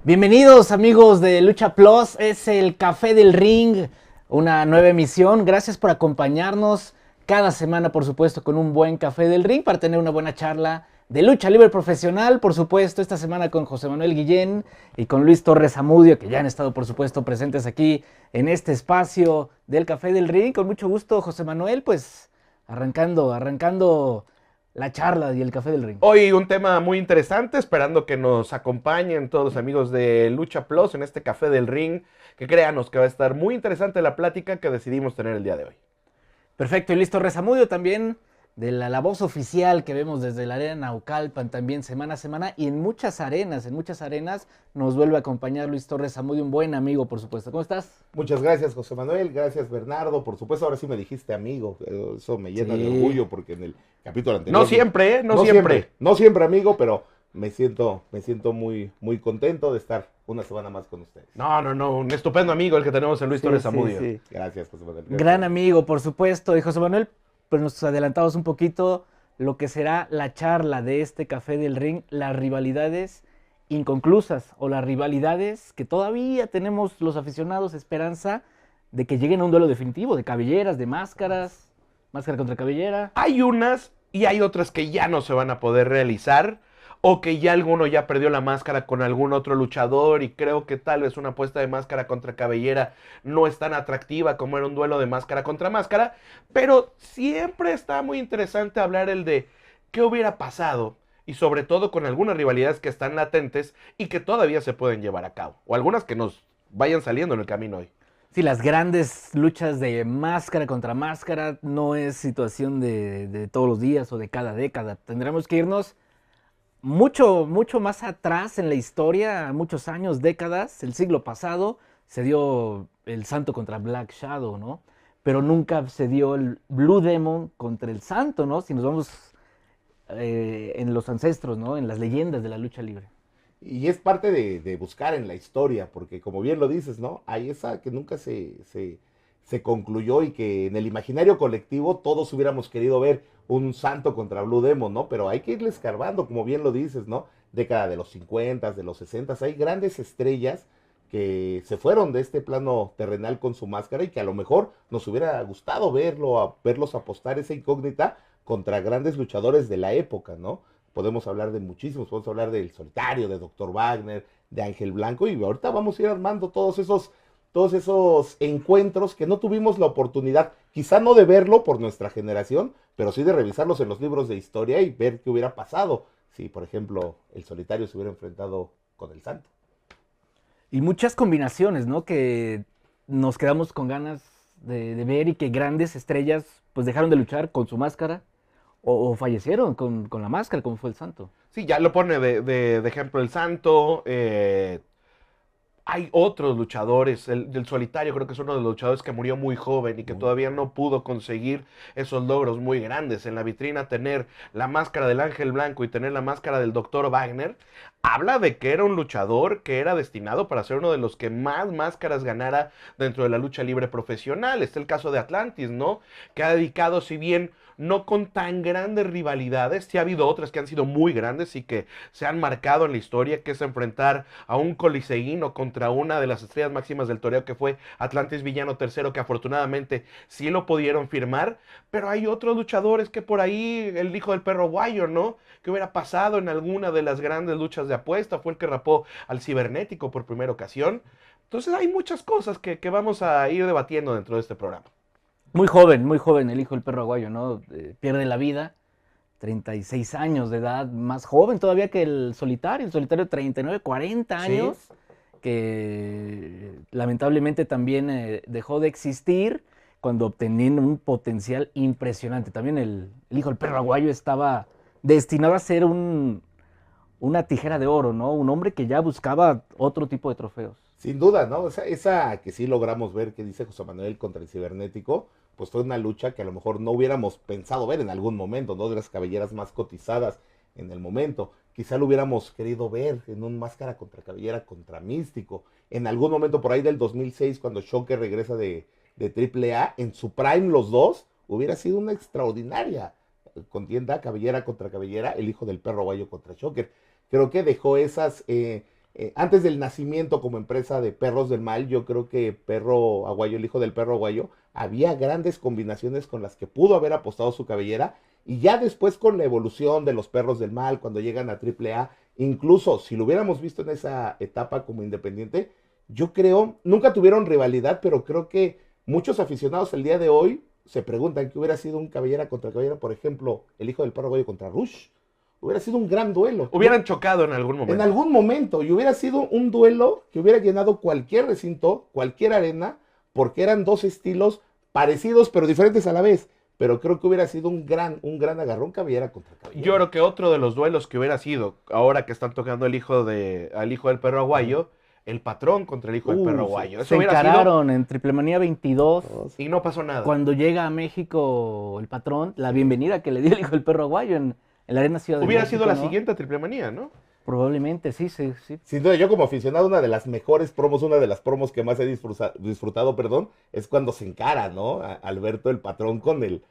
Bienvenidos amigos de Lucha Plus, es el Café del Ring, una nueva emisión. Gracias por acompañarnos cada semana, por supuesto, con un buen Café del Ring para tener una buena charla de lucha libre profesional. Por supuesto, esta semana con José Manuel Guillén y con Luis Torres Zamudio, que ya han estado, por supuesto, presentes aquí en este espacio del Café del Ring. Con mucho gusto, José Manuel, pues arrancando la charla y el Café del Ring. Hoy un tema muy interesante, esperando que nos acompañen todos los amigos de Lucha Plus en este Café del Ring, que créanos que va a estar muy interesante la plática que decidimos tener el día de hoy. Perfecto, y Luis Torres Zamudio también, de la voz oficial que vemos desde la arena Naucalpan también semana a semana, y en muchas arenas nos vuelve a acompañar Luis Torres Zamudio, un buen amigo, por supuesto. ¿Cómo estás? Muchas gracias, José Manuel, gracias Bernardo, por supuesto, ahora sí me dijiste amigo, eso me llena de orgullo porque en el capítulo anterior... No siempre, No siempre. No siempre amigo, pero me siento muy contento de estar una semana más con ustedes. No, un estupendo amigo el que tenemos en Luis Torres Zamudio. Sí. Gracias, José Manuel. Gran amigo, por supuesto. Y José Manuel, pues nos adelantamos un poquito lo que será la charla de este Café del Ring, las rivalidades inconclusas o las rivalidades que todavía tenemos los aficionados esperanza de que lleguen a un duelo definitivo, de cabelleras, de máscaras, máscara contra cabellera. Hay unas y hay otras que ya no se van a poder realizar, o que ya alguno ya perdió la máscara con algún otro luchador y creo que tal vez una apuesta de máscara contra cabellera no es tan atractiva como era un duelo de máscara contra máscara, pero siempre está muy interesante hablar el de qué hubiera pasado y sobre todo con algunas rivalidades que están latentes y que todavía se pueden llevar a cabo, o algunas que nos vayan saliendo en el camino hoy. Sí, las grandes luchas de máscara contra máscara no es situación de todos los días o de cada década. Tendremos que irnos mucho más atrás en la historia, muchos años, décadas, el siglo pasado, se dio el Santo contra Black Shadow, ¿no? Pero nunca se dio el Blue Demon contra el Santo, ¿no? Si nos vamos en los ancestros, ¿no? En las leyendas de la lucha libre. Y es parte de buscar en la historia, porque como bien lo dices, ¿no? Hay esa que nunca se concluyó y que en el imaginario colectivo todos hubiéramos querido ver un Santo contra Blue Demon, ¿no? Pero hay que irle escarbando, como bien lo dices, ¿no? Década de los 50, de los 60, hay grandes estrellas que se fueron de este plano terrenal con su máscara y que a lo mejor nos hubiera gustado verlos apostar esa incógnita contra grandes luchadores de la época, ¿no? Podemos hablar de muchísimos, podemos hablar del Solitario, de Dr. Wagner, de Ángel Blanco, y ahorita vamos a ir armando todos esos encuentros que no tuvimos la oportunidad, quizá no de verlo por nuestra generación, pero sí de revisarlos en los libros de historia y ver qué hubiera pasado si, por ejemplo, el Solitario se hubiera enfrentado con el Santo. Y muchas combinaciones, ¿no? Que nos quedamos con ganas de ver y que grandes estrellas pues dejaron de luchar con su máscara o fallecieron con la máscara, como fue el Santo. Sí, ya lo pone de ejemplo el Santo. Hay otros luchadores, del Solitario creo que es uno de los luchadores que murió muy joven y que todavía no pudo conseguir esos logros muy grandes. En la vitrina tener la máscara del Ángel Blanco y tener la máscara del Dr. Wagner, habla de que era un luchador que era destinado para ser uno de los que más máscaras ganara dentro de la lucha libre profesional. Está el caso de Atlantis, ¿no? Que ha dedicado, si bien no con tan grandes rivalidades, sí ha habido otras que han sido muy grandes y que se han marcado en la historia, que es enfrentar a un coliseíno contra una de las estrellas máximas del toreo que fue Atlantis Villano III, que afortunadamente sí lo pudieron firmar, pero hay otros luchadores que por ahí, el hijo del perro Guayo, ¿no? Que hubiera pasado en alguna de las grandes luchas de apuesta, fue el que rapó al Cibernético por primera ocasión. Entonces hay muchas cosas que vamos a ir debatiendo dentro de este programa. Muy joven el hijo del perro aguayo, ¿no? Pierde la vida, 36 años de edad, más joven todavía que el Solitario 39, 40 años, sí, que lamentablemente también dejó de existir cuando obtenían un potencial impresionante. También el hijo del perro aguayo estaba destinado a ser una tijera de oro, ¿no? Un hombre que ya buscaba otro tipo de trofeos. Sin duda, ¿no? Esa que sí logramos ver, que dice José Manuel contra el Cibernético, pues fue una lucha que a lo mejor no hubiéramos pensado ver en algún momento, ¿no? De las cabelleras más cotizadas en el momento. Quizá lo hubiéramos querido ver en un máscara contra cabellera contra Místico. En algún momento por ahí del 2006, cuando Shocker regresa de AAA, en su prime los dos, hubiera sido una extraordinaria contienda, cabellera contra cabellera, el hijo del perro guayo contra Shocker. Creo que dejó antes del nacimiento como empresa de Perros del Mal, yo creo que Perro Aguayo, el hijo del Perro Aguayo, había grandes combinaciones con las que pudo haber apostado su cabellera. Y ya después con la evolución de los Perros del Mal, cuando llegan a AAA, incluso si lo hubiéramos visto en esa etapa como independiente, yo creo, nunca tuvieron rivalidad, pero creo que muchos aficionados el día de hoy se preguntan qué hubiera sido un cabellera contra cabellera, por ejemplo, el hijo del Perro Aguayo contra Rush. Hubiera sido un gran duelo. Hubieran chocado en algún En momento. algún momento, y hubiera sido un duelo que hubiera llenado cualquier recinto, cualquier arena, porque eran dos estilos parecidos pero diferentes a la vez. Pero creo que hubiera sido un gran agarrón cabellera contra cabellera. Yo creo que otro de los duelos que hubiera sido, ahora que están tocando al hijo del Perro Aguayo, el Patrón contra el hijo del Perro Sí. Aguayo. Eso Se hubiera sido encararon en Triplemanía 22. y no pasó nada. Cuando llega a México el Patrón, la bienvenida que le dio el hijo del Perro Aguayo en la Arena Ciudad de Hubiera México, sido la ¿no? siguiente Triple Manía, ¿no? Probablemente, sí, sí, sí. Sin duda, yo como aficionado, una de las mejores promos, una de las promos que más he disfrutado, perdón, es cuando se encara, ¿no? Alberto el Patrón con el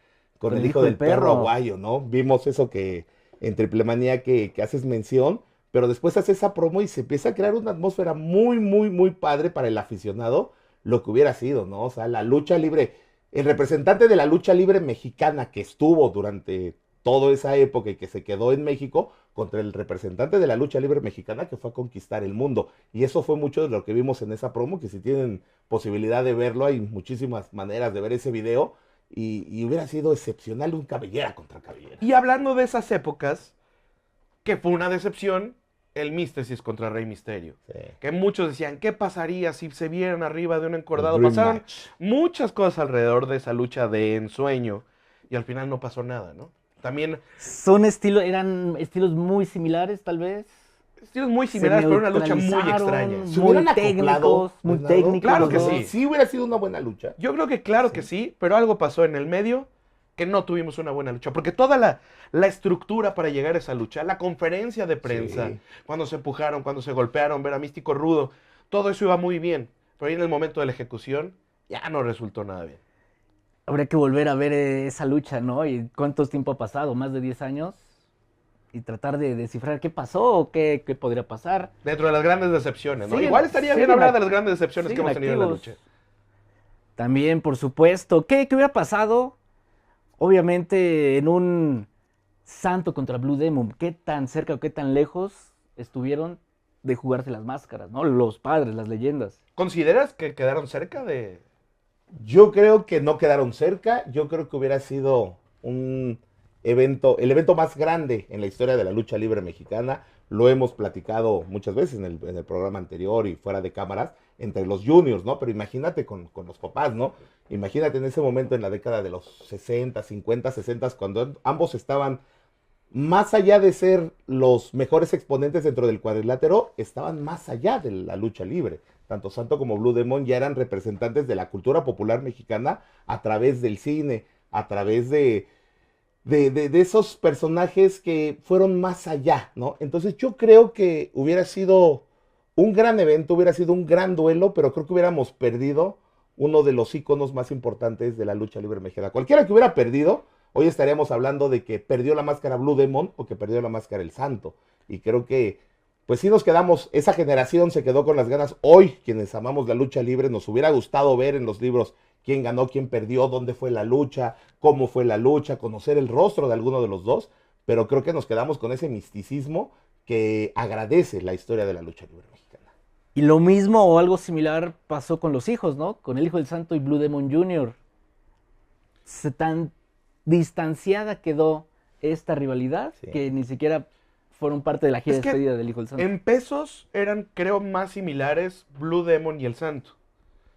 hijo del Perro Aguayo, ¿no? Vimos eso que en Triple Manía que haces mención, pero después hace esa promo y se empieza a crear una atmósfera muy, muy, muy padre para el aficionado, lo que hubiera sido, ¿no? O sea, la lucha libre, el representante de la lucha libre mexicana que estuvo durante toda esa época y que se quedó en México contra el representante de la lucha libre mexicana que fue a conquistar el mundo. Y eso fue mucho de lo que vimos en esa promo, que si tienen posibilidad de verlo, hay muchísimas maneras de ver ese video. Y hubiera sido excepcional un cabellera contra cabellera. Y hablando de esas épocas, que fue una decepción, el Místesis contra Rey Misterio. Sí. Que muchos decían, ¿qué pasaría si se vieran arriba de un encordado? El Dream Pasaron Match. muchas cosas alrededor de esa lucha de ensueño y al final no pasó nada, ¿no? También Eran estilos muy similares, tal vez. estilos muy similares, pero una lucha muy neutralizaron, extraña. Se muy hubieran técnicos, acoplado, muy Bernardo. técnicos. Claro los que dos. sí. Sí hubiera sido una buena lucha. Yo creo que claro que sí, pero algo pasó en el medio que no tuvimos una buena lucha. Porque toda la estructura para llegar a esa lucha, la conferencia de prensa, Sí. cuando se empujaron, cuando se golpearon, ver a Místico Rudo, todo eso iba muy bien. Pero ahí en el momento de la ejecución ya no resultó nada bien. Habría que volver a ver esa lucha, ¿no? ¿Y cuánto tiempo ha pasado? ¿Más de 10 años? Y tratar de descifrar qué pasó o qué podría pasar. Dentro de las grandes decepciones, ¿no? Siguen- Igual estaría bien siguen hablar ac- de las grandes decepciones que siguen hemos tenido en la activos. lucha. También, por supuesto. ¿Qué hubiera pasado? Obviamente, en un Santo contra Blue Demon, ¿qué tan cerca o qué tan lejos estuvieron de jugarse las máscaras, ¿no? Los padres, las leyendas. ¿Consideras que quedaron cerca de...? Yo creo que no quedaron cerca. Yo creo que hubiera sido un evento, el evento más grande en la historia de la lucha libre mexicana. Lo hemos platicado muchas veces en el programa anterior y fuera de cámaras, entre los juniors, ¿no? Pero imagínate con los papás, ¿no? Imagínate en ese momento en la década de los 60, 50, 60, cuando ambos estaban, más allá de ser los mejores exponentes dentro del cuadrilátero, estaban más allá de la lucha libre. Tanto Santo como Blue Demon ya eran representantes de la cultura popular mexicana a través del cine, a través de esos personajes que fueron más allá, ¿no? Entonces yo creo que hubiera sido un gran evento, hubiera sido un gran duelo, pero creo que hubiéramos perdido uno de los íconos más importantes de la lucha libre mexicana. Cualquiera que hubiera perdido, hoy estaríamos hablando de que perdió la máscara Blue Demon o que perdió la máscara El Santo. Y creo que, pues sí nos quedamos, esa generación se quedó con las ganas. Hoy, quienes amamos la lucha libre, nos hubiera gustado ver en los libros quién ganó, quién perdió, dónde fue la lucha, cómo fue la lucha, conocer el rostro de alguno de los dos, pero creo que nos quedamos con ese misticismo que agradece la historia de la lucha libre mexicana. Y lo mismo o algo similar pasó con los hijos, ¿no? Con el hijo del Santo y Blue Demon Jr. Tan distanciada quedó esta rivalidad Sí. que ni siquiera fueron parte de la gira Es de que despedida del hijo del Santo. En pesos eran, creo, más similares Blue Demon y El Santo.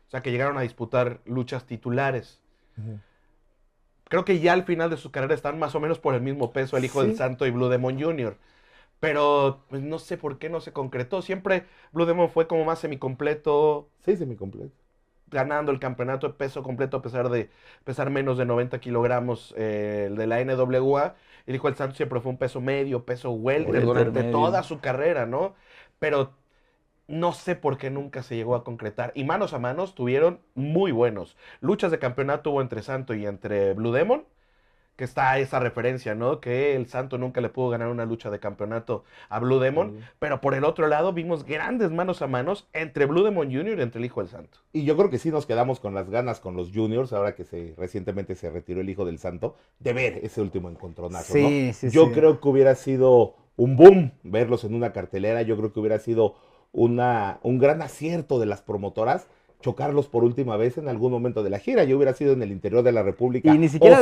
O sea, que llegaron a disputar luchas titulares. Creo que ya al final de su carrera están más o menos por el mismo peso el hijo Sí. del Santo y Blue Demon Jr. Pero pues, no sé por qué no se concretó. Siempre Blue Demon fue como más semicompleto, Sí, semicompleto. ganando el campeonato de peso completo a pesar de pesar menos de 90 kilogramos el de la NWA. Y el hijo del Santo siempre fue un peso medio, peso welter Welter durante medio. toda su carrera, ¿no? Pero no sé por qué nunca se llegó a concretar. Y manos a manos tuvieron muy buenos. Luchas de campeonato hubo entre Santo y entre Blue Demon, que está esa referencia, ¿no? Que el Santo nunca le pudo ganar una lucha de campeonato a Blue Demon, pero por el otro lado vimos grandes manos a manos entre Blue Demon Jr. y entre el Hijo del Santo. Y yo creo que sí nos quedamos con las ganas con los juniors, ahora que recientemente se retiró el Hijo del Santo, de ver ese último encontronazo, ¿no? Sí, sí, Yo sí. creo que hubiera sido un boom verlos en una cartelera, yo creo que hubiera sido un gran acierto de las promotoras chocarlos por última vez en algún momento de la gira. Yo hubiera sido en el interior de la República. Y ni siquiera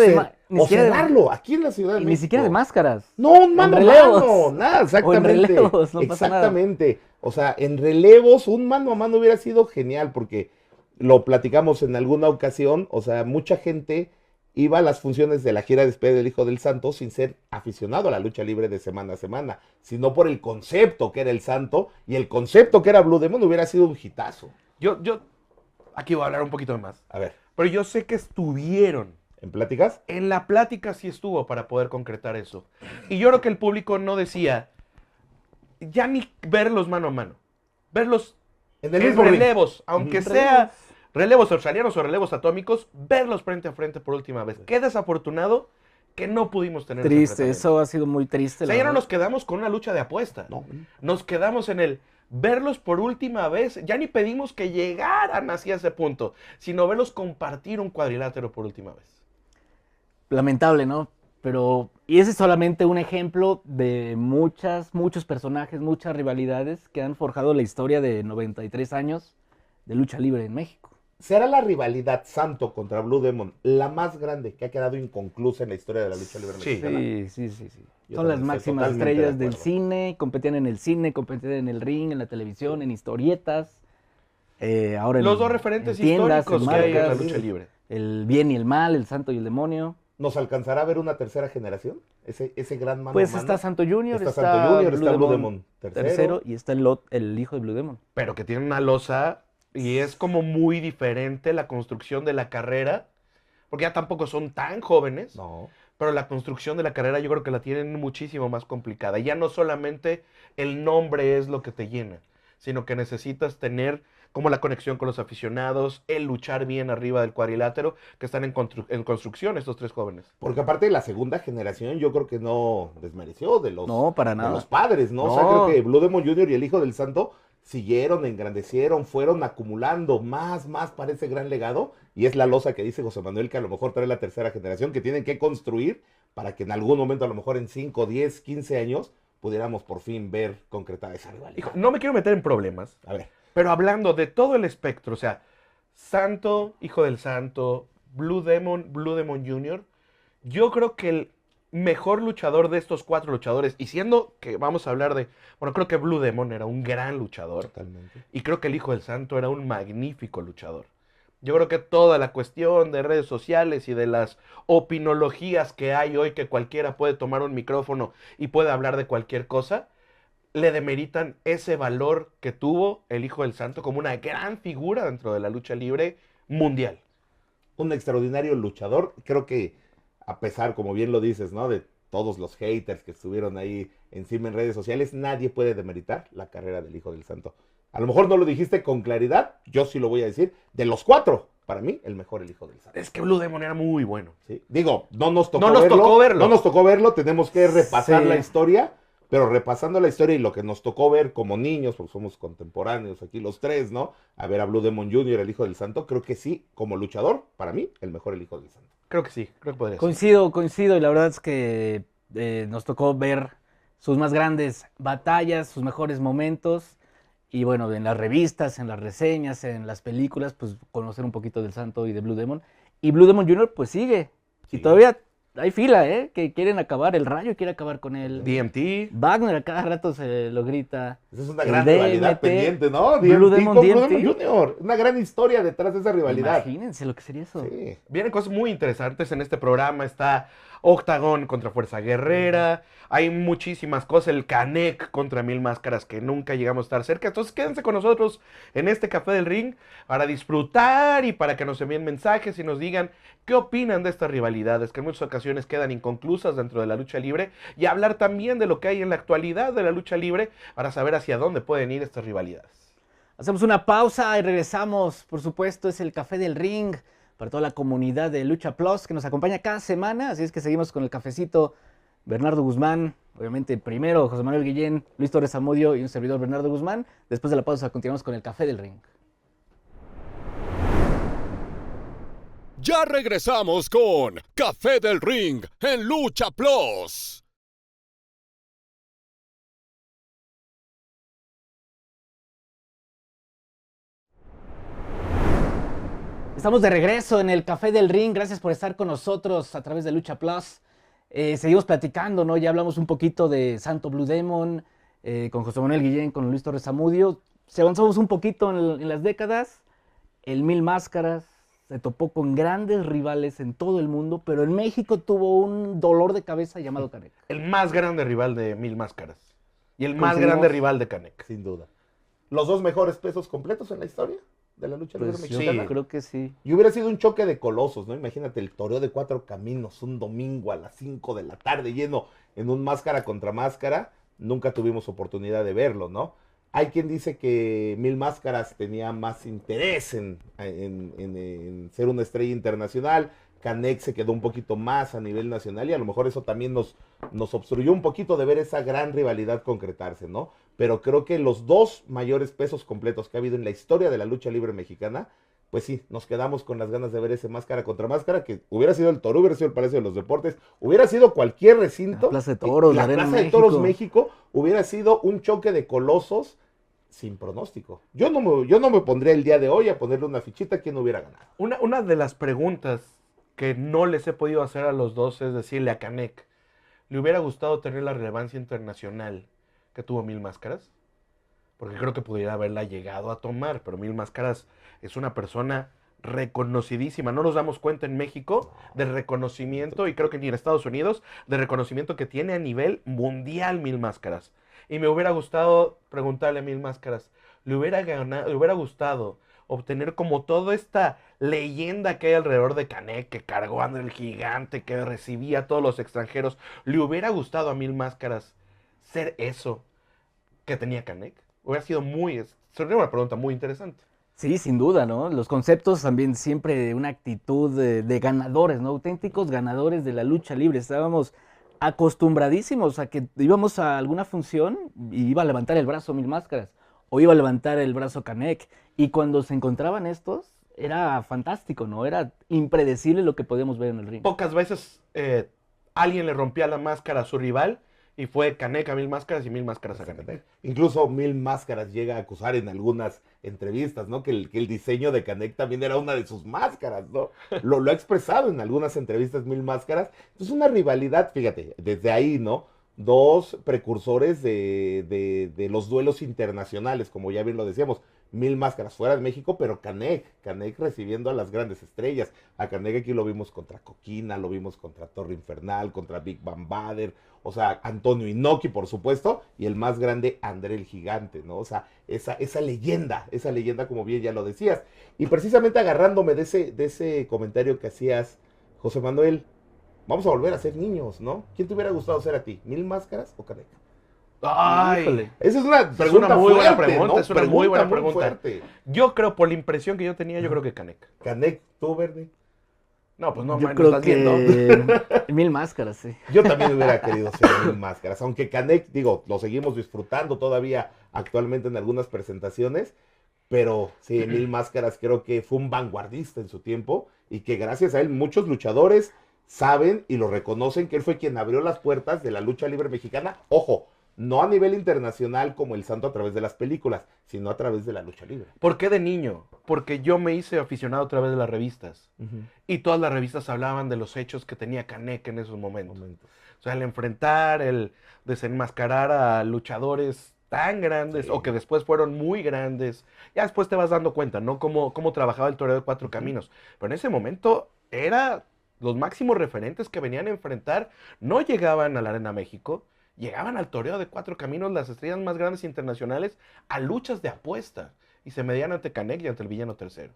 o cerrarlo aquí en la Ciudad de Y México. ni siquiera de máscaras. No, un mano a relevos. mano, nada, exactamente. O en relevos, no pasa nada. Exactamente. O sea, en relevos, un mano a mano hubiera sido genial, porque lo platicamos en alguna ocasión. O sea, mucha gente iba a las funciones de la gira de despedida del Hijo del Santo sin ser aficionado a la lucha libre de semana a semana, sino por el concepto que era el Santo, y el concepto que era Blue Demon hubiera sido un hitazo. Yo aquí voy a hablar un poquito más, A ver, pero yo sé que estuvieron. ¿en pláticas? En la plática sí estuvo para poder concretar eso. Y yo creo que el público no decía, ya ni verlos mano a mano, verlos En el en mismo ring. relevos, aunque sea relevos australianos o relevos atómicos, verlos frente a frente por última vez. Qué desafortunado que no pudimos tener ese Triste, enfrentamiento. eso ha sido muy triste. O sea, ya no nos quedamos con una lucha de apuesta. No. Nos quedamos en el verlos por última vez. Ya ni pedimos que llegaran hacia ese punto, sino verlos compartir un cuadrilátero por última vez. Lamentable, ¿no? Pero, y ese es solamente un ejemplo de muchos personajes, muchas rivalidades que han forjado la historia de 93 años de lucha libre en México. ¿Será la rivalidad Santo contra Blue Demon la más grande que ha quedado inconclusa en la historia de la lucha libre Sí. mexicana? Sí. Yo Son las también estoy máximas totalmente de estrellas del acuerdo. cine, competían en el cine, competían en el ring, en la televisión, en historietas. Ahora Los dos referentes en tiendas, históricos en que hay en la marcas, lucha libre. el bien y el mal, el santo y el demonio. ¿Nos alcanzará a ver una tercera generación? Ese gran mano Pues a mano. está Santo Junior, Está Santo Junior, está Blue Demon tercero y está el hijo de Blue Demon. Pero que tiene una losa y es como muy diferente la construcción de la carrera, porque ya tampoco son tan jóvenes, No. pero la construcción de la carrera yo creo que la tienen muchísimo más complicada. Ya no solamente el nombre es lo que te llena, sino que necesitas tener como la conexión con los aficionados, el luchar bien arriba del cuadrilátero, que están en construcción estos tres jóvenes. Porque aparte de la segunda generación, yo creo que no desmereció de los, No, para de nada. los padres, ¿no? O sea, No. creo que Blue Demon Jr. y el Hijo del Santo siguieron, engrandecieron, fueron acumulando más para ese gran legado. Y es la losa que dice José Manuel, que a lo mejor trae la tercera generación, que tienen que construir para que en algún momento, a lo mejor en 5, 10, 15 años, pudiéramos por fin ver concretada esa rivalidad. Hijo, no me quiero meter en problemas, A ver, pero hablando de todo el espectro, o sea, Santo, Hijo del Santo, Blue Demon Jr., yo creo que el mejor luchador de estos cuatro luchadores, y siendo que vamos a hablar de, bueno, creo que Blue Demon era un gran luchador, totalmente. y creo que el Hijo del Santo era un magnífico luchador. Yo creo que toda la cuestión de redes sociales y de las opinologías que hay hoy, que cualquiera puede tomar un micrófono y puede hablar de cualquier cosa, le demeritan ese valor que tuvo el Hijo del Santo como una gran figura dentro de la lucha libre mundial. Un extraordinario luchador. Creo que, a pesar, como bien lo dices, ¿no? De todos los haters que estuvieron ahí encima en redes sociales, nadie puede demeritar la carrera del Hijo del Santo. A lo mejor no lo dijiste con claridad, yo sí lo voy a decir. De los cuatro, para mí, el mejor el Hijo del Santo. Es que Blue Demon era muy bueno. ¿Sí? Digo, no nos tocó No nos verlo. tocó verlo. No nos tocó verlo, tenemos que repasar Sí. la historia. Pero repasando la historia y lo que nos tocó ver como niños, porque somos contemporáneos aquí los tres, ¿no? A ver a Blue Demon Jr., el Hijo del Santo, creo que sí, como luchador, para mí, el mejor el Hijo del Santo. Creo que sí, creo que podría ser. Coincido, y la verdad es que nos tocó ver sus más grandes batallas, sus mejores momentos, y bueno, en las revistas, en las reseñas, en las películas, pues conocer un poquito del Santo y de Blue Demon. Y Blue Demon Jr. pues sigue, Sí. y todavía hay fila, que quieren acabar, el Rayo quiere acabar con él. DMT. Wagner a cada rato se lo grita. Esa es una El gran DMT, rivalidad pendiente, ¿no? Blue DMT Demon, con Blue DMT. Demon Jr. Una gran historia detrás de esa rivalidad. Imagínense lo que sería eso. Sí. Vienen cosas muy interesantes en este programa. Está Octagón contra Fuerza Guerrera. Hay muchísimas cosas. El Canek contra Mil Máscaras que nunca llegamos a estar cerca. Entonces quédense con nosotros en este Café del Ring para disfrutar y para que nos envíen mensajes y nos digan qué opinan de estas rivalidades que en muchas ocasiones quedan inconclusas dentro de la lucha libre, y hablar también de lo que hay en la actualidad de la lucha libre para saber hacia dónde pueden ir estas rivalidades. Hacemos una pausa y regresamos. Por supuesto, es el Café del Ring. para toda la comunidad de Lucha Plus que nos acompaña cada semana. Así es que seguimos con el cafecito. Bernardo Guzmán, obviamente primero José Manuel Guillén, Luis Torres Zamudio y un servidor Bernardo Guzmán. Después de la pausa continuamos con el Café del Ring. Ya regresamos con Café del Ring en Lucha Plus. Estamos de regreso en el Café del Ring. Gracias por estar con nosotros a través de Lucha Plus. Seguimos platicando, ¿no? Ya hablamos un poquito de Santo Blue Demon, con José Manuel Guillén, con Luis Torres Zamudio. Si avanzamos un poquito en las décadas, el Mil Máscaras se topó con grandes rivales en todo el mundo, pero en México tuvo un dolor de cabeza llamado Canek. El más grande rival de Mil Máscaras. Y el más Coincidimos. grande rival de Canek. Sin duda. Los dos mejores pesos completos en la historia de la lucha libre Pues mexicana. yo creo que sí. Y hubiera sido un choque de colosos, ¿no? Imagínate el toreo de 4 caminos un domingo a las 5 de la tarde lleno en un máscara contra máscara. Nunca tuvimos oportunidad de verlo, ¿no? Hay quien dice que Mil Máscaras tenía más interés en ser una estrella internacional. Canek se quedó un poquito más a nivel nacional y a lo mejor eso también nos obstruyó un poquito de ver esa gran rivalidad concretarse, ¿no? Pero creo que los dos mayores pesos completos que ha habido en la historia de la lucha libre mexicana, pues sí, nos quedamos con las ganas de ver ese máscara contra máscara, que hubiera sido el Toro, hubiera sido el Palacio de los Deportes, hubiera sido cualquier recinto. La Plaza de Toros, la la Arena Plaza de México. Toros México hubiera sido un choque de colosos sin pronóstico. Yo no me pondría el día de hoy a ponerle una fichita a quién hubiera ganado. Una de las preguntas que no les he podido hacer a los dos es decirle a Canek, ¿le hubiera gustado tener la relevancia internacional que tuvo Mil Máscaras? Porque creo que pudiera haberla llegado a tomar, pero Mil Máscaras es una persona reconocidísima. No nos damos cuenta en México del reconocimiento, y creo que ni en Estados Unidos, del reconocimiento que tiene a nivel mundial Mil Máscaras. Y me hubiera gustado preguntarle a Mil Máscaras, ¿le hubiera gustado obtener como toda esta leyenda que hay alrededor de Canek, que cargó a André el Gigante, que recibía a todos los extranjeros? ¿Le hubiera gustado a Mil Máscaras ser eso que tenía Canek? Sería una pregunta muy interesante. Sí, sin duda, ¿no? Los conceptos también siempre de una actitud de ganadores, ¿no? Auténticos ganadores de la lucha libre. Estábamos acostumbradísimos a que íbamos a alguna función y iba a levantar el brazo Mil Máscaras o iba a levantar el brazo Canek. Y cuando se encontraban estos, era fantástico, ¿no? Era impredecible lo que podíamos ver en el ring. Pocas veces alguien le rompía la máscara a su rival y fue Canek a Mil Máscaras y Mil Máscaras a Canek. Incluso Mil Máscaras llega a acusar en algunas entrevistas, ¿no? Que el diseño de Canek también era una de sus máscaras, ¿no? Lo ha expresado en algunas entrevistas Mil Máscaras. Entonces una rivalidad, fíjate, desde ahí, ¿no? Dos precursores de los duelos internacionales, como ya bien lo decíamos. Mil Máscaras fuera de México, pero Canek recibiendo a las grandes estrellas. A Canek aquí lo vimos contra Coquina, lo vimos contra Torre Infernal, contra Big Van Vader, o sea, Antonio Inoki, por supuesto, y el más grande, André el Gigante, ¿no? O sea, esa leyenda, como bien ya lo decías. Y precisamente agarrándome de ese comentario que hacías, José Manuel, vamos a volver a ser niños, ¿no? ¿Quién te hubiera gustado ser a ti, Mil Máscaras o Canek? Ay, Híjole. Esa es una pregunta es una muy buena fuerte, pregunta, ¿no? es una muy buena muy pregunta. fuerte. Yo creo, por la impresión que yo tenía, yo creo que Canek. Canek, tú, Bernie. No, pues no, Yo man, creo estás viendo. que Mil Máscaras, sí. Yo también hubiera querido ser Mil Máscaras, aunque Canek, digo, lo seguimos disfrutando todavía actualmente en algunas presentaciones, pero sí, Mil Máscaras creo que fue un vanguardista en su tiempo y que gracias a él muchos luchadores saben y lo reconocen que él fue quien abrió las puertas de la lucha libre mexicana. Ojo, no a nivel internacional como el Santo a través de las películas, sino a través de la lucha libre. ¿Por qué de niño? Porque yo me hice aficionado a través de las revistas. Y todas las revistas hablaban de los hechos que tenía Canek en esos momentos. O sea, el enfrentar, el desenmascarar a luchadores tan grandes, Sí. o que después fueron muy grandes. Ya después te vas dando cuenta, ¿no? Cómo trabajaba el toreo de 4 caminos. Pero en ese momento era los máximos referentes que venían a enfrentar. No llegaban a la Arena México, llegaban al toreo de 4 caminos, las estrellas más grandes internacionales, a luchas de apuesta. Y se medían ante Canek y ante el Villano Tercero.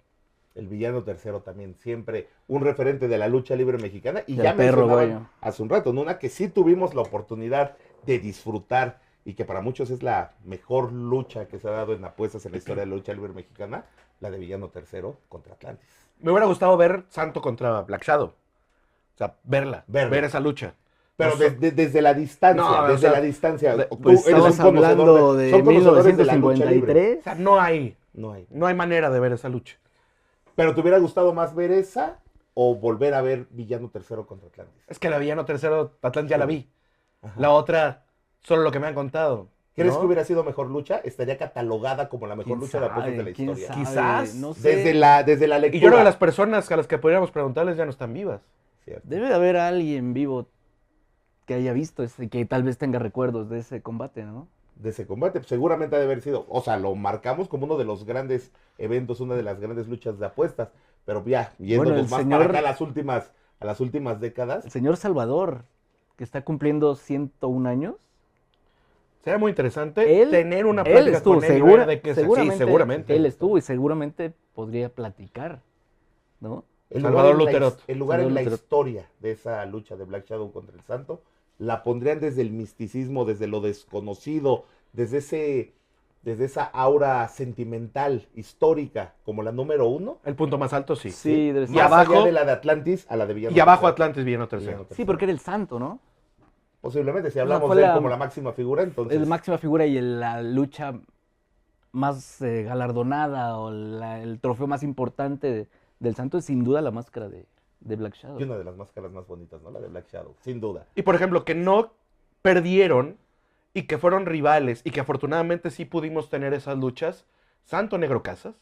El Villano Tercero también, siempre un referente de la lucha libre mexicana. Y Del ya Perro mencionaban Guayo. hace un rato, ¿no? Una que sí tuvimos la oportunidad de disfrutar y que para muchos es la mejor lucha que se ha dado en apuestas en la historia de la lucha libre mexicana, la de Villano Tercero contra Atlantis. Me hubiera gustado ver Santo contra Black Shadow. O sea, ver esa lucha. Pero No so- desde la distancia, No, o desde sea, la distancia. Pues Tú eres un estamos hablando conocedor de son conocedores de la lucha libre. 1953. O sea, no hay. No hay. Manera de ver esa lucha. Pero ¿te hubiera gustado más ver esa o volver a ver Villano Tercero contra Atlantis? Es que la Villano Tercero, Atlantis ya la vi. Ajá. La otra, solo lo que me han contado. ¿Crees ¿no? que hubiera sido mejor lucha? Estaría catalogada como la mejor ¿Quién lucha de apuestas de la sabe? ¿Quién historia. sabe? Quizás. No sé. Desde la lectura. Y yo creo que las personas a las que podríamos preguntarles ya no están vivas. Cierto. Debe de haber alguien vivo que haya visto y que tal vez tenga recuerdos de ese combate, ¿no? De ese combate, pues, seguramente ha de haber sido, o sea, lo marcamos como uno de los grandes eventos, una de las grandes luchas de apuestas, pero ya, yéndonos Bueno, el más señor- para acá a las últimas décadas, El señor Salvador, que está cumpliendo 101 años. Sería muy interesante Él- tener una Él plática estuvo, con él y segura- ver de qué se- seguramente, Sí, seguramente. Él estuvo y seguramente podría platicar, ¿no? el Salvador lugar, en la, Luterot. el lugar en Salvador la Luterot. historia de esa lucha de Black Shadow contra el Santo, la pondrían desde el misticismo, desde lo desconocido, desde esa aura sentimental, histórica, como la número 1, El punto más alto, sí. Sí, debe ser. más abajo- allá de la de Atlantis a la de Villano Y abajo Tercero. Atlantis Villano Tercero. Sí, porque era el santo, ¿no? Posiblemente, si sea, hablamos fue de él la- como la máxima figura, entonces... Es máxima figura y la lucha más galardonada o el trofeo más importante del santo es sin duda la máscara de Black Shadow. Y una de las máscaras más bonitas, ¿no? La de Black Shadow, sin duda. Y por ejemplo, que no perdieron y que fueron rivales y que afortunadamente sí pudimos tener esas luchas. Santo Negro Casas,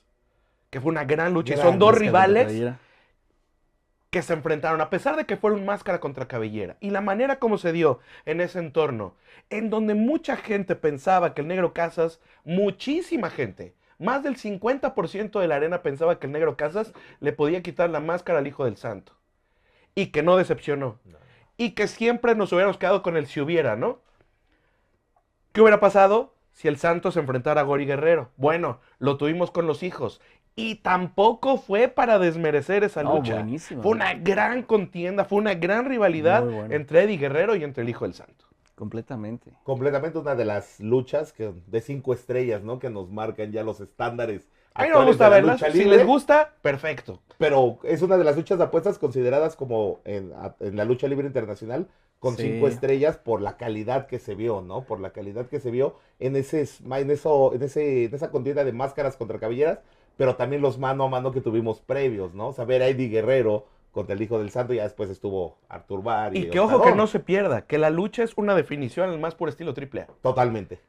que fue una gran lucha. Y Gran son dos Máscara contra rivales cabellera. que se enfrentaron, a pesar de que fueron máscara contra cabellera. Y la manera como se dio en ese entorno, en donde mucha gente pensaba que el Negro Casas, muchísima gente, más del 50% de la arena pensaba que el Negro Casas le podía quitar la máscara al Hijo del Santo. Y que no decepcionó. Y que siempre nos hubiéramos quedado con el si hubiera, ¿no? ¿Qué hubiera pasado si el Santo se enfrentara a Gori Guerrero? Bueno, lo tuvimos con los hijos. Y tampoco fue para desmerecer esa No, lucha. buenísima. Fue una gran contienda, fue una gran rivalidad Muy bueno. entre Eddie Guerrero y entre el Hijo del Santo. Completamente. Completamente una de las luchas de 5 estrellas, ¿no? Que nos marcan ya los estándares. A mí no me actuales gusta de la verlas. lucha Si libre, les gusta, perfecto. pero es una de las luchas de apuestas consideradas como en la lucha libre internacional con Sí. 5 estrellas por la calidad que se vio, ¿no? Por la calidad que se vio en en esa contienda de máscaras contra cabelleras, pero también los mano a mano que tuvimos previos, ¿no? O sea, ver a Eddie Guerrero contra el Hijo del Santo, ya después estuvo Artur Bar Y que ojo que Octagón. no se pierda, que la lucha es una definición al más puro estilo AAA. Totalmente.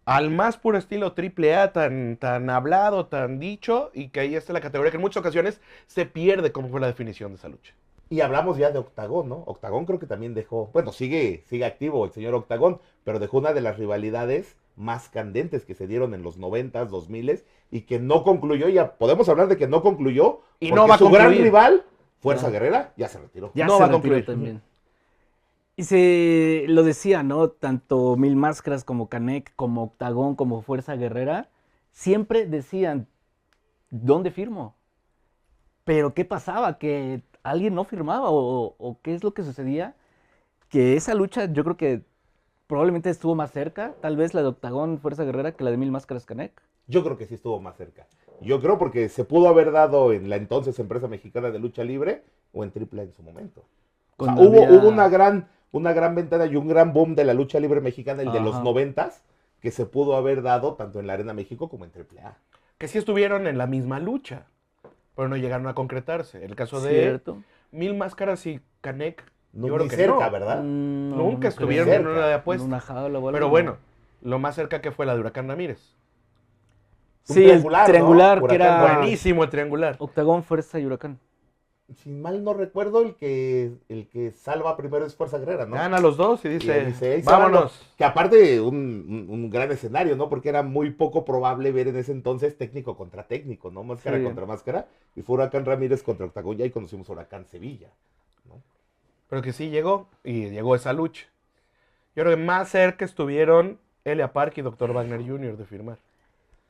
Al más puro estilo AAA, tan hablado, tan dicho, y que ahí está la categoría que en muchas ocasiones se pierde como fue la definición de esa lucha. Y hablamos ya de Octagón, ¿no? Octagón creo que también dejó, bueno, sigue activo el señor Octagón, pero dejó una de las rivalidades más candentes que se dieron en los 90s, 2000s y que no concluyó, ya podemos hablar de que no concluyó, Y porque no va a su gran concluir. rival, Fuerza No. Guerrera, ya se retiró. Ya No se va a retiró concluir. también. Y se lo decía, ¿no? Tanto Mil Máscaras como Canek, como Octagón, como Fuerza Guerrera, siempre decían, ¿dónde firmo? Pero ¿qué pasaba? ¿Que alguien no firmaba? ¿O qué es lo que sucedía? Que esa lucha yo creo que probablemente estuvo más cerca, tal vez la de Octagón, Fuerza Guerrera, que la de Mil Máscaras Canek. Yo creo que sí estuvo más cerca. Yo creo porque se pudo haber dado en la entonces empresa mexicana de lucha libre o en AAA en su momento. O sea, Cuando hubo había- una gran ventana y un gran boom de la lucha libre mexicana, el de los Ajá. 90s, que se pudo haber dado tanto en la Arena México como en AAA. Que sí estuvieron en la misma lucha, pero no llegaron a concretarse. En el caso de ¿Cierto? Mil Máscaras y Canek, No, yo creo ni que cerca, no. ¿verdad? No, Nunca creo. estuvieron cerca. en una de En apuestas. una jaula o algo, Pero no. bueno, lo más cerca que fue la de Huracán Ramírez. Un Sí, triangular, el ¿no? triangular, que Huracán era Buenísimo el triangular. Octagón, Fuerza y Huracán. Si mal no recuerdo, el que salva primero es Fuerza Guerrera, ¿no? Gana los dos y Y dice, él dice, "Ahí se van vámonos. los-". Que aparte un gran escenario, ¿no? Porque era muy poco probable ver en ese entonces técnico contra técnico, ¿no? Máscara Sí. contra máscara. Y fue Huracán Ramírez contra Octagón. Ya ahí conocimos Huracán Sevilla, ¿no? Pero que sí llegó, y llegó esa lucha. Yo creo que más cerca estuvieron Elia Park y Dr. Wagner Jr. de firmar.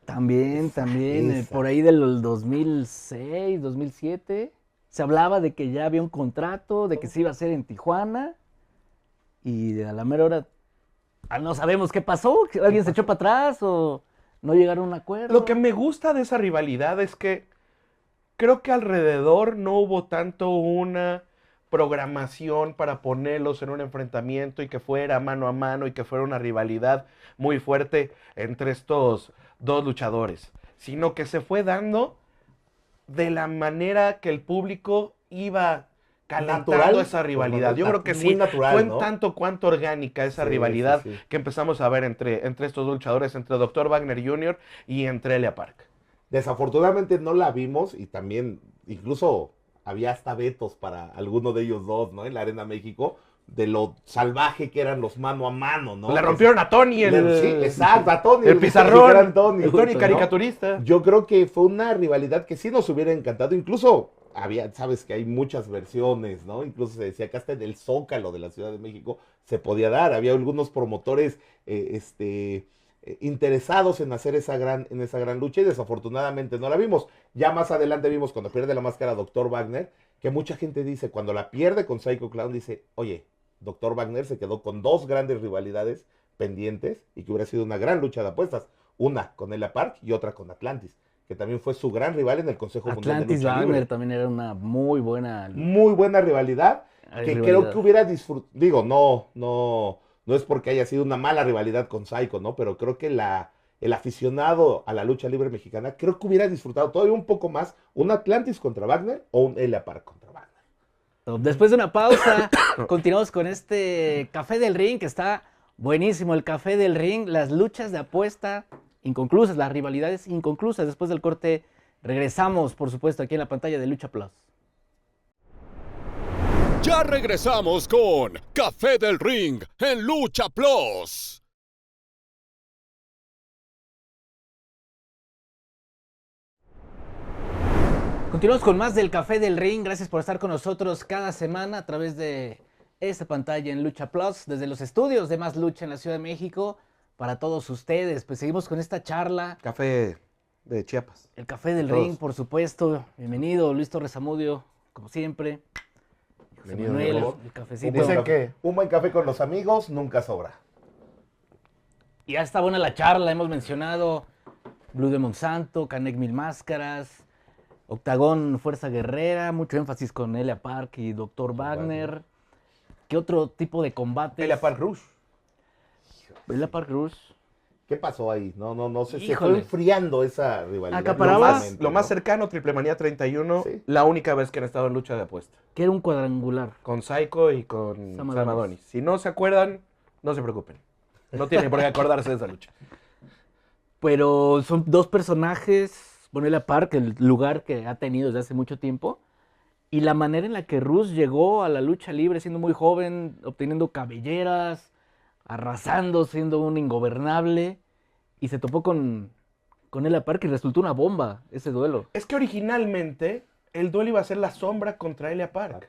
También, esa. por ahí del 2006, 2007, se hablaba de que ya había un contrato, de que se iba a hacer en Tijuana, y a la mera hora, no sabemos qué pasó, que alguien se echó para atrás o no llegaron a un acuerdo. Lo que me gusta de esa rivalidad es que creo que alrededor no hubo tanto una programación para ponerlos en un enfrentamiento y que fuera mano a mano y que fuera una rivalidad muy fuerte entre estos dos luchadores, sino que se fue dando de la manera que el público iba calentando Natural, esa rivalidad. Yo creo que muy sí, natural, fue ¿no? en tanto cuanto orgánica esa Sí, rivalidad sí, sí. que empezamos a ver entre estos dos luchadores, entre Dr. Wagner Jr. y entre Elia Park. Desafortunadamente no la vimos y también incluso había hasta vetos para alguno de ellos dos, ¿no? En la Arena México, de lo salvaje que eran los mano a mano, ¿no? Le rompieron a Tony Sí, exacto, a Tony. el pizarrón, gran Tony, el Tony ¿no? caricaturista. Yo creo que fue una rivalidad que sí nos hubiera encantado, incluso había, sabes que hay muchas versiones, ¿no? Incluso se decía que hasta en el Zócalo de la Ciudad de México se podía dar, había algunos promotores, interesados en hacer esa gran lucha y desafortunadamente no la vimos. Ya más adelante vimos cuando pierde la máscara Dr. Wagner, que mucha gente dice, cuando la pierde con Psycho Clown, dice, oye, Dr. Wagner se quedó con dos grandes rivalidades pendientes y que hubiera sido una gran lucha de apuestas, una con Elia Park y otra con Atlantis, que también fue su gran rival en el Consejo Mundial de Atlantis Lucha Wagner Libre. también era una muy buena Muy buena rivalidad, que rivalidad. creo que hubiera disfrutado, digo, no es porque haya sido una mala rivalidad con Psycho, ¿no? Pero creo que el aficionado a la lucha libre mexicana, creo que hubiera disfrutado todavía un poco más un Atlantis contra Wagner o un Elia Park contra Wagner. Después de una pausa, continuamos con este Café del Ring, que está buenísimo. El Café del Ring, las luchas de apuesta inconclusas, las rivalidades inconclusas. Después del corte, regresamos, por supuesto, aquí en la pantalla de Lucha Plus. Ya regresamos con Café del Ring en Lucha Plus. Continuamos con más del Café del Ring. Gracias por estar con nosotros cada semana a través de esta pantalla en Lucha Plus, desde los estudios de Más Lucha en la Ciudad de México, para todos ustedes. Pues seguimos con esta charla. Café de Chiapas. El Café del Todos. Ring, por supuesto. Bienvenido, Luis Torres Zamudio, como siempre. José Bienvenido, Manuel, mi amor. el cafecito. Dicen que Un buen café con los amigos nunca sobra. Y ya está buena la charla, hemos mencionado Blue de Monsanto, Canek Mil Máscaras, Octagón Fuerza Guerrera, mucho énfasis con Elia Park y Dr. Wagner. ¿Qué otro tipo de combates? Elia Park Rush. Elia Park Rush. ¿Qué pasó ahí? No sé, se Híjole. fue enfriando esa rivalidad. Acaparaba- lentamente, Lo más ¿no? cercano, Triple Manía 31, Sí. la única vez que han estado en lucha de apuesta. Que era un cuadrangular. Con Psycho y con Sam Sam Adonis. Adonis. Si no se acuerdan, no se preocupen. No tienen por qué acordarse de esa lucha. Pero son dos personajes, bueno, Elia Park, el lugar que ha tenido desde hace mucho tiempo, y la manera en la que Rush llegó a la lucha libre siendo muy joven, obteniendo cabelleras, arrasando, siendo un ingobernable, y se topó con Elia Park y resultó una bomba ese duelo. Es que originalmente el duelo iba a ser la sombra contra Elia Park.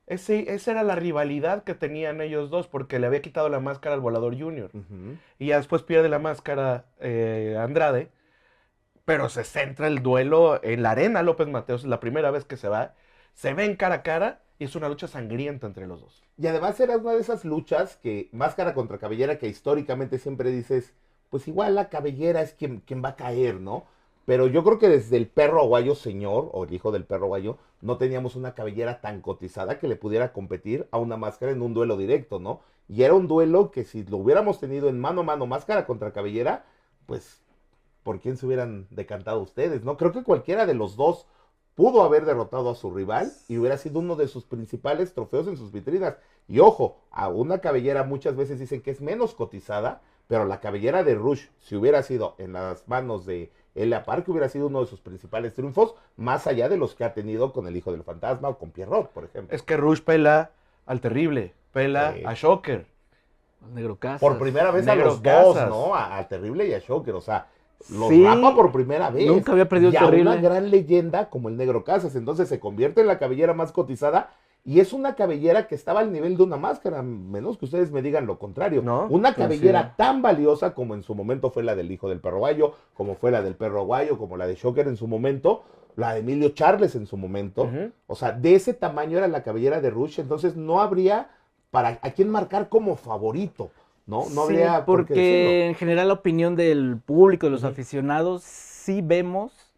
Esa era la rivalidad que tenían ellos dos, porque le había quitado la máscara al Volador Junior. Ujú. Y ya después pierde la máscara Andrade, pero se centra el duelo en la arena López Mateos, es la primera vez que se va, se ven cara a cara y es una lucha sangrienta entre los dos. Y además era una de esas luchas que, máscara contra cabellera, que históricamente siempre dices, pues igual la cabellera es quien va a caer, ¿no? Pero yo creo que desde el perro aguayo señor, o el hijo del perro aguayo, no teníamos una cabellera tan cotizada que le pudiera competir a una máscara en un duelo directo, ¿no? Y era un duelo que si lo hubiéramos tenido en mano a mano, máscara contra cabellera, pues, ¿por quién se hubieran decantado ustedes, no? Creo que cualquiera de los dos pudo haber derrotado a su rival y hubiera sido uno de sus principales trofeos en sus vitrinas. Y ojo, a una cabellera muchas veces dicen que es menos cotizada, pero la cabellera de Rush, si hubiera sido en las manos de Elia Park, hubiera sido uno de sus principales triunfos, más allá de los que ha tenido con el Hijo del Fantasma o con Pierrot, por ejemplo. Es que Rush pela al Terrible, pela Sí. a Shocker. Negro Casas. Por primera vez a Negro los dos, Casas. ¿no? A Terrible y a Shocker, o sea, los Sí. rapa por primera vez. Nunca había perdido y el a Terrible. una gran leyenda como el Negro Casas, entonces se convierte en la cabellera más cotizada y es una cabellera que estaba al nivel de una máscara, menos que ustedes me digan lo contrario. No, Una pues cabellera sí. tan valiosa como en su momento fue la del Hijo del Perro Guayo, como fue la del Perro Guayo, como la de Shocker en su momento, la de Emilio Charles en su momento. Ujú. O sea, de ese tamaño era la cabellera de Rush, entonces no habría para a quién marcar como favorito, ¿no? No Sí, habría por qué decirlo. porque en general la opinión del público, de los Ujú. aficionados, sí vemos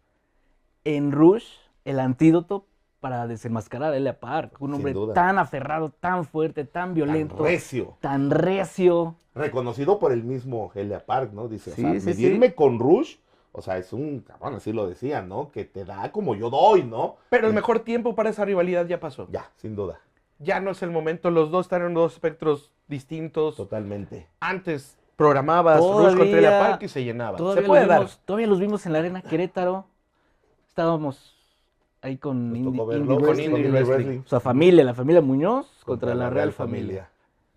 en Rush el antídoto para desenmascarar a Elia Park. Un Sin hombre duda. tan aferrado, tan fuerte, tan violento, Tan recio. tan recio. Reconocido por el mismo Elia Park, ¿no? Dice, Sí, o sea, sí, medirme sí. con Rush, o sea, es un cabrón, así lo decían, ¿no? Que te da como yo doy, ¿no? Pero el mejor tiempo para esa rivalidad ya pasó. Ya, sin duda, Ya no es el momento. Los dos están en dos espectros distintos. totalmente. Antes programabas Rush contra Elia Park y se llenaba. Se puede dar. Todavía los vimos en la Arena Querétaro. Estábamos ahí con Nos Indie, tocó Indie verlo con Wrestling. Indie Wrestling. O sea, familia, la familia Muñoz contra la Real Familia.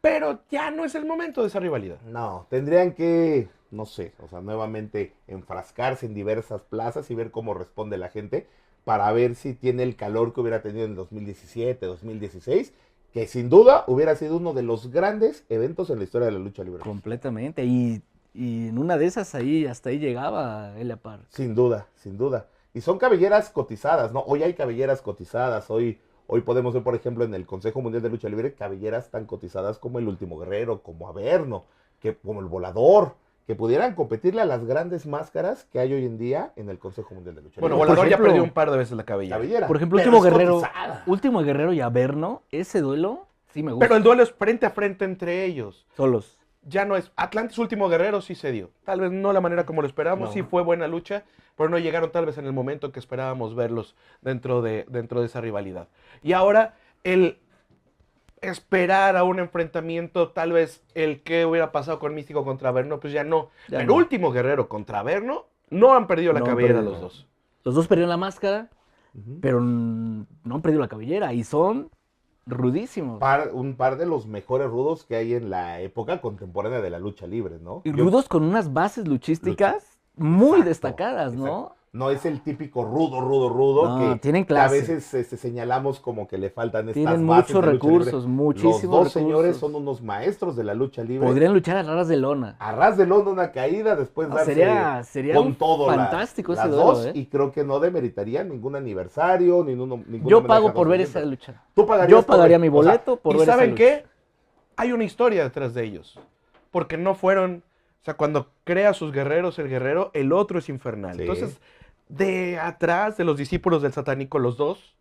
Pero ya no es el momento de esa rivalidad. No, tendrían que, no sé, o sea, nuevamente enfrascarse en diversas plazas y ver cómo responde la gente para ver si tiene el calor que hubiera tenido en 2017, 2016, que sin duda hubiera sido uno de los grandes eventos en la historia de la lucha libre. Completamente. Y en una de esas ahí, hasta ahí llegaba Elia Park. Sin duda, sin duda. Y son cabelleras cotizadas, ¿no? Hoy hay cabelleras cotizadas, hoy podemos ver, por ejemplo, en el Consejo Mundial de Lucha Libre, cabelleras tan cotizadas como el Último Guerrero, como Averno, como el Volador, que pudieran competirle a las grandes máscaras que hay hoy en día en el Consejo Mundial de Lucha Bueno, Libre. Volador ya ejemplo, perdió un par de veces la cabellera. Cabellera. Por ejemplo, pero Último es Guerrero, cotizada. Último Guerrero y Averno, ese duelo sí me gusta. Pero el duelo es frente a frente entre ellos. Solos. Ya no es. Atlantis Último Guerrero sí se dio. Tal vez no la manera como lo esperábamos, No. sí fue buena lucha, pero no llegaron tal vez en el momento que esperábamos verlos dentro de esa rivalidad. Y ahora el esperar a un enfrentamiento, tal vez el que hubiera pasado con Místico contra Averno, pues ya no. Ya pero no. Último Guerrero contra Averno no han perdido la No han cabellera perdido. los dos. Los dos perdieron la máscara, Ujú. pero no han perdido la cabellera y son rudísimos. Un par de los mejores rudos que hay en la época contemporánea de la lucha libre, ¿no? Y Yo- rudos con unas bases luchísticas muy Exacto, destacadas, ¿no? exacto. No es el típico rudo No, que, tienen que a clase. veces señalamos como que le faltan estas Tienen bases muchos de lucha recursos, libre. muchísimos Los dos recursos. señores son unos maestros de la lucha libre. Podrían luchar a ras de lona. A ras de lona una caída, después No, darse sería con un todo fantástico las ese dos, duelo, ¿eh? y creo que no demeritaría ningún aniversario, ningún Yo pago por ver esa lucha. ¿Tú pagarías Yo pagaría por- mi o sea, boleto por ¿Y ver esa saben lucha. qué? Hay una historia detrás de ellos. Porque no fueron. O sea, cuando crea a sus guerreros el guerrero, el otro es infernal. Sí. Entonces, de atrás de los discípulos del satánico, los dos,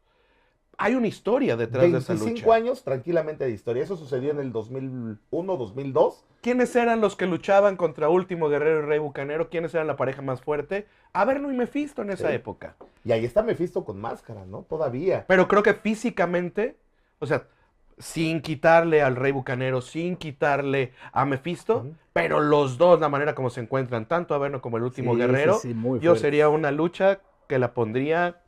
hay una historia detrás de esa 25 lucha. años tranquilamente de historia. Eso sucedió en el 2001, 2002. ¿Quiénes eran los que luchaban contra Último Guerrero y Rey Bucanero? ¿Quiénes eran la pareja más fuerte? Averno y Mephisto en esa Sí. época. Y ahí está Mephisto con máscara, ¿no? Todavía. Pero creo que físicamente, o sea, sin quitarle al Rey Bucanero, sin quitarle a Mephisto, Ujú. pero los dos, la manera como se encuentran, tanto Averno como el Último Sí, Guerrero, sí, sí, muy yo fuertes. sería una lucha que la pondría,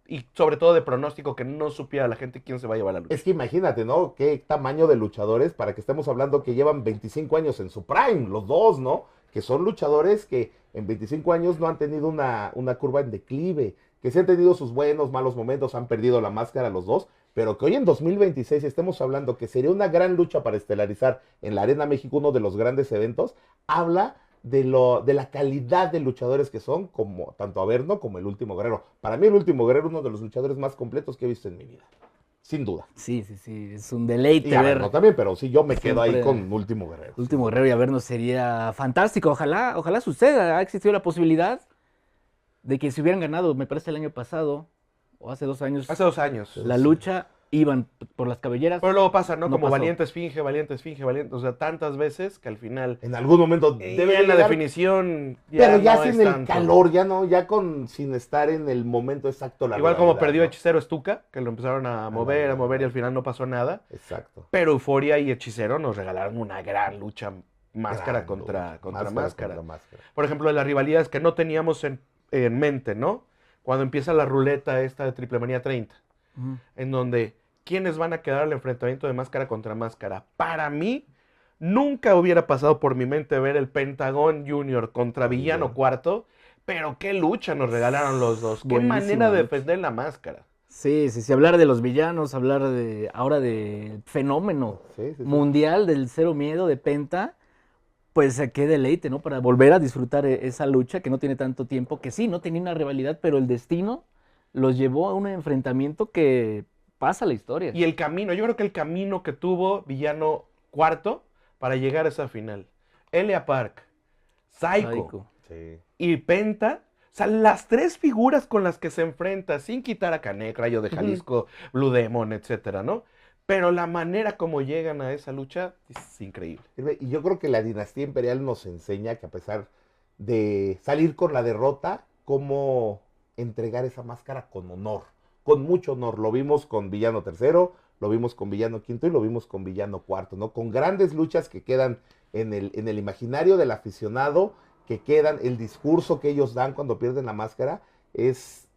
y sobre todo de pronóstico, que no supiera la gente quién se va a llevar la lucha. Es que imagínate, ¿no? Qué tamaño de luchadores para que estemos hablando que llevan 25 años en su prime, los dos, ¿no? Que son luchadores que en 25 años no han tenido una curva en declive, que sí han tenido sus buenos, malos momentos, han perdido la máscara los dos, pero que hoy en 2026 estemos hablando que sería una gran lucha para estelarizar en la Arena México uno de los grandes eventos, habla de la calidad de luchadores que son, como tanto Averno como el Último Guerrero. Para mí el Último Guerrero es uno de los luchadores más completos que he visto en mi vida, sin duda. Sí, sí, sí. Es un deleite Y ver. Averno también, pero sí, yo me quedo ahí Siempre- con Último Guerrero. Último Guerrero y Averno sería fantástico. Ojalá suceda. Ha existido la posibilidad de que si hubieran ganado, me parece el año pasado o hace 2 años, Hace 2 años. la lucha, iban por las cabelleras. Pero luego pasa, ¿no? No Como pasó. valiente esfinge, valiente esfinge, valiente. O sea, tantas veces que al final. En algún momento Ya debe en la llegar, definición. pero ya no sin es el tanto. calor, ya no, ya sin estar en el momento exacto. La Igual como rivalidad, perdió ¿no? Hechicero Estuca, que lo empezaron a mover y al final no pasó nada. Exacto. Pero Euforia y Hechicero nos regalaron una gran lucha máscara Gran contra lucha, contra máscara máscara. contra máscara. Por ejemplo, de las rivalidades que no teníamos en mente, ¿no? Cuando empieza la ruleta esta de Triple Manía 30, Ujú. en donde ¿quiénes van a quedar al enfrentamiento de máscara contra máscara? Para mí, nunca hubiera pasado por mi mente ver el Pentagón Junior contra Villano Villano. Cuarto, pero qué lucha nos regalaron los dos. Qué Buenísima manera de lucha. defender la máscara. Sí, sí, sí. Hablar de los villanos, hablar ahora del fenómeno Sí, sí, sí. mundial del Cero Miedo de Penta, pues qué deleite, ¿no? Para volver a disfrutar esa lucha que no tiene tanto tiempo, que sí, no tenía una rivalidad, pero el destino los llevó a un enfrentamiento que pasa a la historia. Y el camino, yo creo que el camino que tuvo Villano Cuarto para llegar a esa final. Elia Park, Psycho Psycho. Sí. y Penta O sea, las tres figuras con las que se enfrenta, sin quitar a Canek, Rayo de Jalisco, Blue Demon, etcétera, ¿no? Pero la manera como llegan a esa lucha es increíble. Y yo creo que la dinastía imperial nos enseña que a pesar de salir con la derrota, cómo entregar esa máscara con honor, con mucho honor. Lo vimos con Villano III, lo vimos con Villano V y lo vimos con Villano IV, ¿no? Con grandes luchas que quedan en el imaginario del aficionado, que quedan, el discurso que ellos dan cuando pierden la máscara, es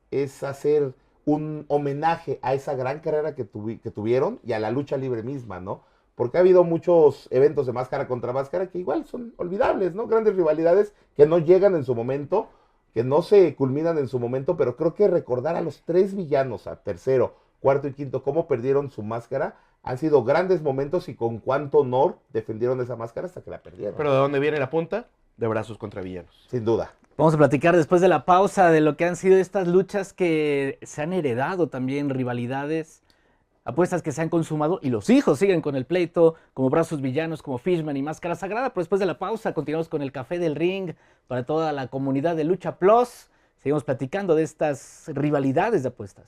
hacer un homenaje a esa gran carrera que tuvieron y a la lucha libre misma, ¿no? Porque ha habido muchos eventos de máscara contra máscara que igual son olvidables, ¿no? Grandes rivalidades que no llegan en su momento, que no se culminan en su momento, pero creo que recordar a los tres villanos, a tercero, cuarto y quinto, cómo perdieron su máscara, han sido grandes momentos y con cuánto honor defendieron esa máscara hasta que la perdieron. Pero ¿de dónde viene la punta? De Brazos contra Villanos. Sin duda. Vamos a platicar después de la pausa de lo que han sido estas luchas que se han heredado también, rivalidades, apuestas que se han consumado y los hijos siguen con el pleito, como Brazos Villanos, como Fishman y Máscara Sagrada. Pero después de la pausa continuamos con el Café del Ring para toda la comunidad de Lucha Plus. Seguimos platicando de estas rivalidades de apuestas.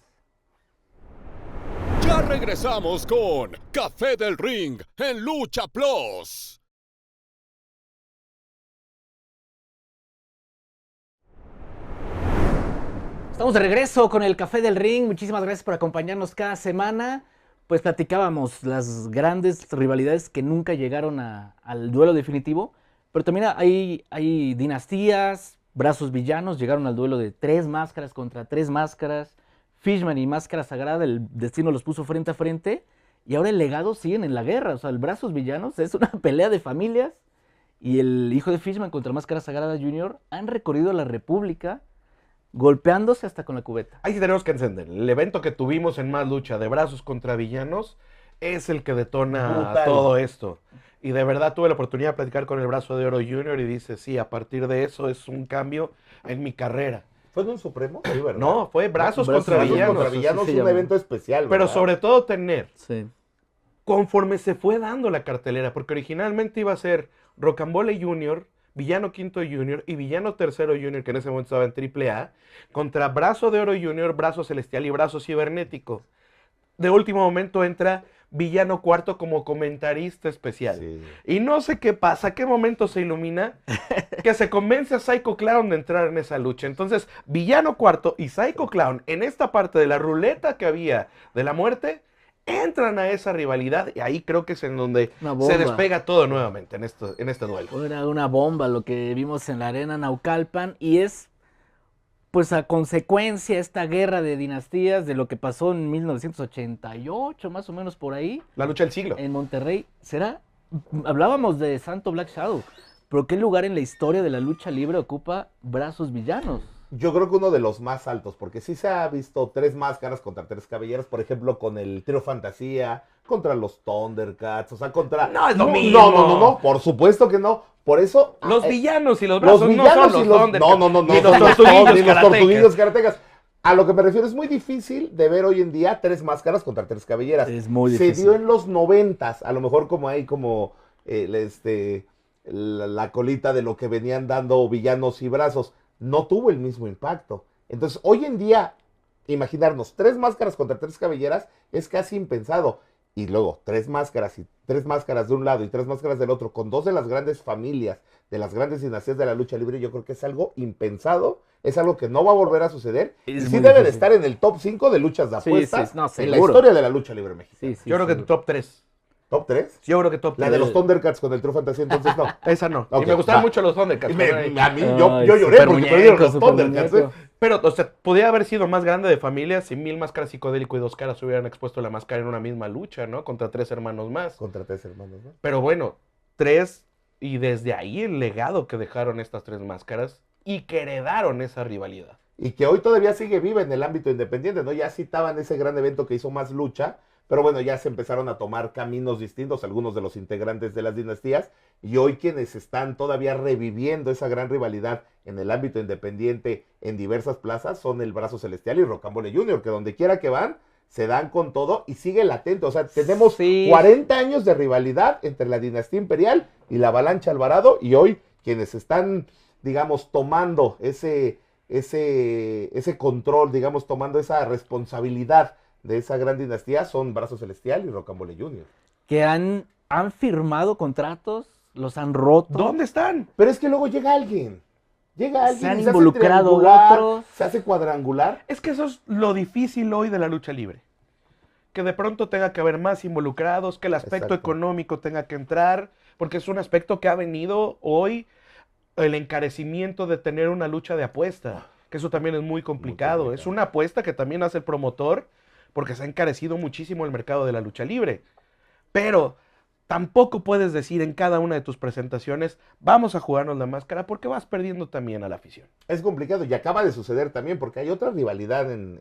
Ya regresamos con Café del Ring en Lucha Plus. Estamos de regreso con el Café del Ring. Muchísimas gracias por acompañarnos cada semana. Pues platicábamos las grandes rivalidades que nunca llegaron al duelo definitivo. Pero también hay dinastías, Brazos Villanos llegaron al duelo de 3 máscaras contra 3 máscaras. Fishman y Máscara Sagrada, el destino los puso frente a frente. Y ahora el legado siguen en la guerra. O sea, el Brazos Villanos es una pelea de familias. Y el hijo de Fishman contra Máscara Sagrada Jr. han recorrido la República golpeándose hasta con la cubeta. Ahí sí tenemos que encender. El evento que tuvimos en Más Lucha de Brazos contra Villanos es el que detona Brutal. todo esto. Y de verdad tuve la oportunidad de platicar con el Brazo de Oro Jr. y dice, sí, a partir de eso es un cambio en mi carrera. ¿Fue en un Supremo? Sí, ¿verdad? No, fue Brazos contra Brazos Villanos. contra Villanos, así se un llamó. evento especial, Pero ¿verdad? sobre todo tener, Sí. conforme se fue dando la cartelera, porque originalmente iba a ser Rocambole Jr., Villano Quinto Jr. y Villano Tercero Jr., que en ese momento estaba en AAA, contra Brazo de Oro Jr., Brazo Celestial y Brazo Cibernético. De último momento entra Villano Cuarto como comentarista especial. Sí. Y no sé qué pasa, qué momento se ilumina, que se convence a Psycho Clown de entrar en esa lucha. Entonces, Villano Cuarto y Psycho Clown, en esta parte de la ruleta que había de la muerte, entran a esa rivalidad y ahí creo que es en donde Una bomba. se despega todo nuevamente en este duelo. Era una bomba lo que vimos en la arena Naucalpan y es pues a consecuencia esta guerra de dinastías de lo que pasó en 1988, más o menos por ahí, La lucha del siglo. en Monterrey. Hablábamos de Santo Black Shadow, pero ¿qué lugar en la historia de la lucha libre ocupa Brazos Villanos? Yo creo que uno de los más altos, porque sí se ha visto 3 máscaras contra 3 cabelleras, por ejemplo, con el Trio Fantasía, contra los Thundercats, o sea, contra... No, es lo mismo. No, por supuesto que no. Por eso... Los villanos y los los brazos no villanos son y los los... Thundercats, No, ni los no, tortuguillos ni los karatecas. tortuguillos karatecas. A lo que me refiero, es muy difícil de ver hoy en día 3 máscaras contra 3 cabelleras. Es muy Se difícil. dio en los 90s, a lo mejor como hay como la colita de lo que venían dando villanos y brazos. No tuvo el mismo impacto. Entonces, hoy en día, imaginarnos 3 máscaras contra 3 cabelleras es casi impensado. Y luego 3 máscaras y 3 máscaras de un lado y 3 máscaras del otro, con 2 de las grandes familias, de las grandes dinastías de la lucha libre, yo creo que es algo impensado, es algo que no va a volver a suceder. Es Y sí muy debe de difícil. estar en el top 5 de luchas de Sí, apuestas sí, no, en la seguro. historia de la lucha libre mexicana. Sí, sí, Yo creo que sí. top 3. ¿Top 3? Yo creo que top 3. La de los Thundercats con el True Fantasy, entonces no. Esa no. Ok, y me gustaban va. mucho los Thundercats. Y pero a mí, Ay, yo lloré super porque muñeco, perdieron los super Thundercats. muñeco. Pero, o sea, podía haber sido más grande de familia si 1000 máscaras psicodélico y 2 caras hubieran expuesto la máscara en una misma lucha, ¿no? Contra 3 hermanos más. Contra 3 hermanos, ¿no? Pero bueno, 3, y desde ahí el legado que dejaron estas 3 máscaras y que heredaron esa rivalidad. Y que hoy todavía sigue viva en el ámbito independiente, ¿no? Ya citaban ese gran evento que hizo Más Lucha, pero bueno, ya se empezaron a tomar caminos distintos algunos de los integrantes de las dinastías, y hoy quienes están todavía reviviendo esa gran rivalidad en el ámbito independiente en diversas plazas son el Brazo Celestial y Rocambole Jr., que donde quiera que van, se dan con todo y sigue latente. O sea, tenemos Sí. 40 años de rivalidad entre la dinastía imperial y la Avalancha Alvarado, y hoy quienes están, digamos, tomando ese control, digamos, tomando esa responsabilidad de esa gran dinastía, son Brazo Celestial y Rocambole Jr. Que han firmado contratos, los han roto. ¿Dónde están? Pero es que luego llega alguien Se han y se hace involucrado triangular, otros. se hace cuadrangular. Es que eso es lo difícil hoy de la lucha libre. Que de pronto tenga que haber más involucrados, que el aspecto Exacto. económico tenga que entrar, porque es un aspecto que ha venido hoy el encarecimiento de tener una lucha de apuesta, que eso también es muy complicado. Es una apuesta que también hace el promotor, porque se ha encarecido muchísimo el mercado de la lucha libre. Pero tampoco puedes decir en cada una de tus presentaciones, vamos a jugarnos la máscara, porque vas perdiendo también a la afición. Es complicado y acaba de suceder también porque hay otra rivalidad en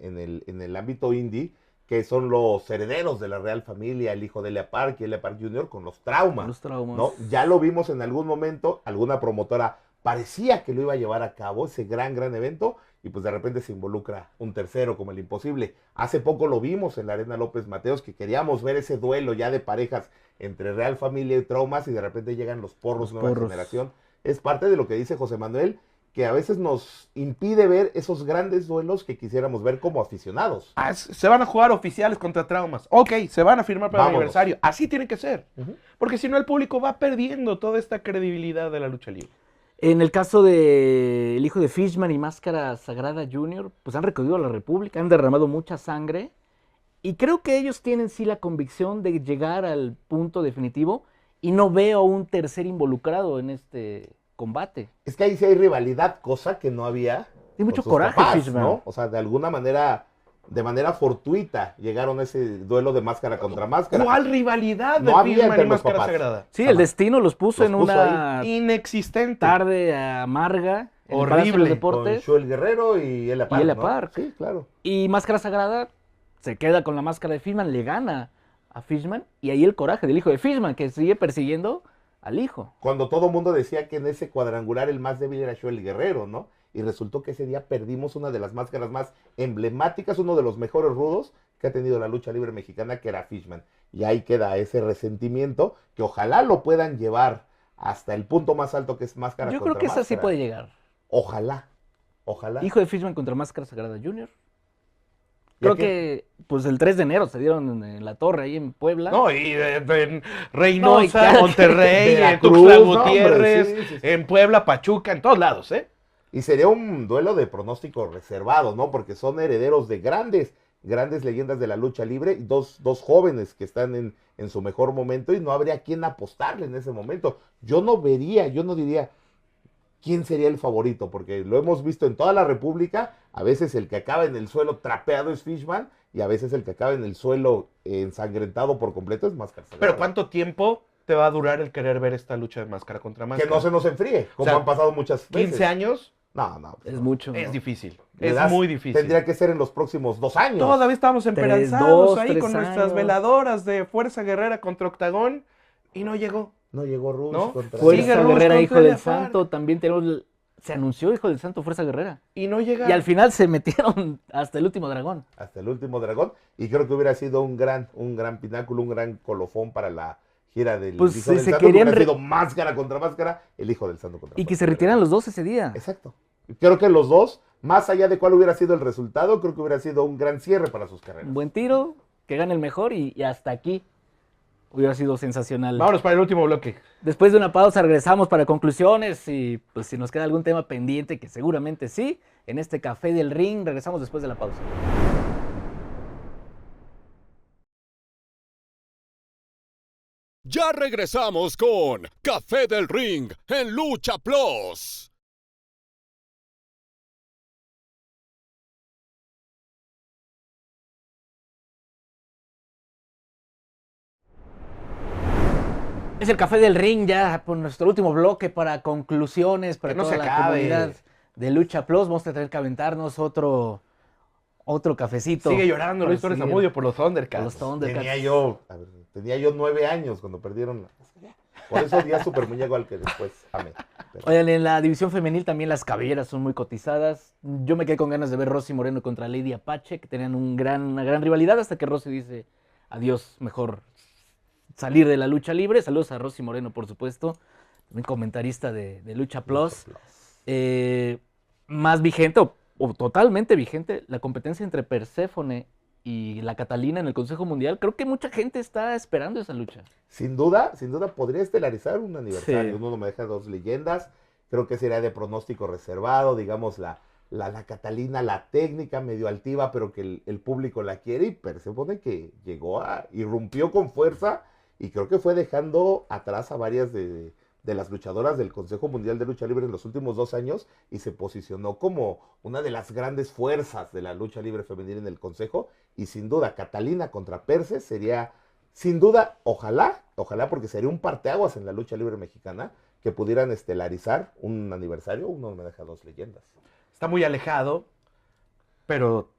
el ámbito indie, que son los herederos de la Real Familia, el hijo de Elia Park y Elia Park Jr. con los traumas. Los traumas. ¿No? Ya lo vimos en algún momento, alguna promotora parecía que lo iba a llevar a cabo, ese gran evento, y pues de repente se involucra un tercero como el Imposible. Hace poco lo vimos en la Arena López Mateos, que queríamos ver ese duelo ya de parejas entre Real Familia y Traumas, y de repente llegan los porros nueva generación. Es parte de lo que dice José Manuel, que a veces nos impide ver esos grandes duelos que quisiéramos ver como aficionados. Se van a jugar oficiales contra traumas. Ok, se van a firmar para el Vámonos. aniversario. Así tiene que ser. Ujú. Porque si no, el público va perdiendo toda esta credibilidad de la lucha libre. En el caso de el hijo de Fishman y Máscara Sagrada Jr., pues han recorrido la República, han derramado mucha sangre. Y creo que ellos tienen sí la convicción de llegar al punto definitivo. Y no veo un tercer involucrado en este combate. Es que ahí sí hay rivalidad, cosa que no había. Tiene mucho con sus coraje, papás, Fishman. ¿no? O sea, de alguna manera, de manera fortuita, llegaron a ese duelo de máscara contra máscara. ¿Cuál rivalidad de No había Fishman entre y los Máscara papás. Sagrada? Sí, el Jamás. destino los puso Los en puso una Inexistente. tarde amarga en el Palacio de los Horrible. Con Deportes. Joel Guerrero y Elia Park. Elia ¿no? Park. Sí, claro. Y Máscara Sagrada se queda con la máscara de Fishman, le gana a Fishman. Y ahí el coraje del hijo de Fishman, que sigue persiguiendo al hijo. Cuando todo el mundo decía que en ese cuadrangular el más débil era Joel Guerrero, ¿no? Y resultó que ese día perdimos una de las máscaras más emblemáticas, uno de los mejores rudos que ha tenido la lucha libre mexicana, que era Fishman. Y ahí queda ese resentimiento que ojalá lo puedan llevar hasta el punto más alto, que es máscara Yo contra creo que esa sí máscara. puede llegar. Ojalá, ojalá. Hijo de Fishman contra Máscara Sagrada Jr. ¿Y a Creo quién? que pues el 3 de enero se dieron en la torre ahí en Puebla. No, y en No, y Reynosa, cada- Monterrey, en Veracruz, Tuxtla no, hombre, Gutiérrez, sí, sí, sí. en Puebla, Pachuca, en todos lados, ¿eh? Y sería un duelo de pronóstico reservado, ¿no? Porque son herederos de grandes leyendas de la lucha libre, y dos jóvenes que están en su mejor momento, y no habría quien apostarle en ese momento. Yo no diría quién sería el favorito, porque lo hemos visto en toda la República. A veces el que acaba en el suelo trapeado es Fishman, y a veces el que acaba en el suelo ensangrentado por completo es Máscara Sagrada. Pero ¿cuánto tiempo te va a durar el querer ver esta lucha de máscara contra máscara? Que no se nos enfríe, como O sea, han pasado muchas veces. 15 años No. Es mucho. es ¿no? difícil. Le Es das- muy difícil. Tendría que ser en los próximos 2 años. Todavía estamos 3, esperanzados 2, ahí 3 con nuestras años. veladoras de Fuerza Guerrera contra Octagón y no llegó. No llegó Rush ¿No? contra... Sigue Fuerza Rush Guerrera, contra Hijo del Elia Park. Santo. También tenemos. Se anunció Hijo del Santo, Fuerza Guerrera. Y no llega. Y al final se metieron hasta el último dragón. Hasta el último dragón, y creo que hubiera sido un gran pináculo, un gran colofón para la gira del Pues, Hijo si del se Santo, querían hubiera sido máscara contra máscara, el Hijo del Santo contra Y que se Máscara. retiraran los dos ese día. Exacto. Creo que los dos, más allá de cuál hubiera sido el resultado, creo que hubiera sido un gran cierre para sus carreras. Un buen tiro, que gane el mejor y hasta aquí. Hubiera sido sensacional. Vámonos para el último bloque. Después de una pausa regresamos para conclusiones y pues si nos queda algún tema pendiente, que seguramente sí, en este Café del Ring, regresamos después de la pausa. Ya regresamos con Café del Ring en Lucha Plus. Es el Café del Ring ya por nuestro último bloque para conclusiones, para Que no toda se la acabe. comunidad de Lucha Plus. Vamos a tener que aventarnos otro cafecito. Sigue llorando para Luis Torres seguir Zamudio por los con Thundercats. los Thundercats. Tenía yo 9 años cuando perdieron. Por eso odié Super Muñeco, al que después amé. Pero- Oigan, en la división femenil también las cabelleras son muy cotizadas. Yo me quedé con ganas de ver Rosy Moreno contra Lady Apache, que tenían una gran rivalidad, hasta que Rosy dice, adiós, mejor salir de la lucha libre. Saludos a Rosy Moreno, por supuesto, también comentarista de Lucha Plus. Me más vigente o totalmente vigente la competencia entre Perséfone y la Catalina en el Consejo Mundial. Creo que mucha gente está esperando esa lucha. Sin duda podría estelarizar un aniversario. Sí. Uno no me deja dos leyendas. Creo que sería de pronóstico reservado, digamos, la Catalina, la técnica medio altiva, pero que el público la quiere, y Perséfone que irrumpió con fuerza, y creo que fue dejando atrás a varias de las luchadoras del Consejo Mundial de Lucha Libre en los últimos 2 años, y se posicionó como una de las grandes fuerzas de la lucha libre femenina en el Consejo, y sin duda Catalina contra Perse sería, sin duda, ojalá, porque sería un parteaguas en la lucha libre mexicana, que pudieran estelarizar un aniversario. Uno me deja dos leyendas. Está muy alejado, pero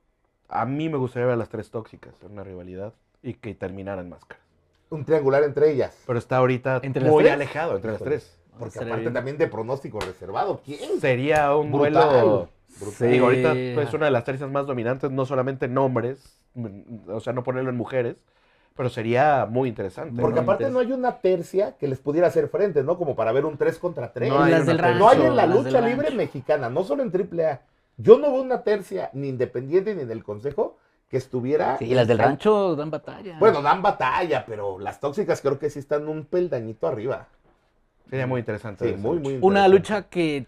a mí me gustaría ver a las 3 tóxicas en una rivalidad y que terminaran máscaras. Un triangular entre ellas. Pero está ahorita ¿Entre las muy 3? alejado entre las Híjole. 3. Porque Estaría aparte bien. también de pronóstico reservado. ¿Quién? Sería un Brutal. duelo. Sí. Digo, ahorita es una de las tercias más dominantes, no solamente en hombres, o sea, no ponerlo en mujeres, pero sería muy interesante. Porque No, aparte no hay una tercia que les pudiera hacer frente, ¿no? Como para ver un 3 contra 3. No hay las una del tercia. rancho. No hay en la las lucha del libre rancho. mexicana, no solo en AAA. Yo no veo una tercia ni independiente ni en el Consejo que estuviera... Sí, las del rancho dan batalla. Bueno, dan batalla, pero las tóxicas creo que sí están un peldañito arriba. Sería muy interesante. Sí, esa muy, lucha. muy una interesante. lucha que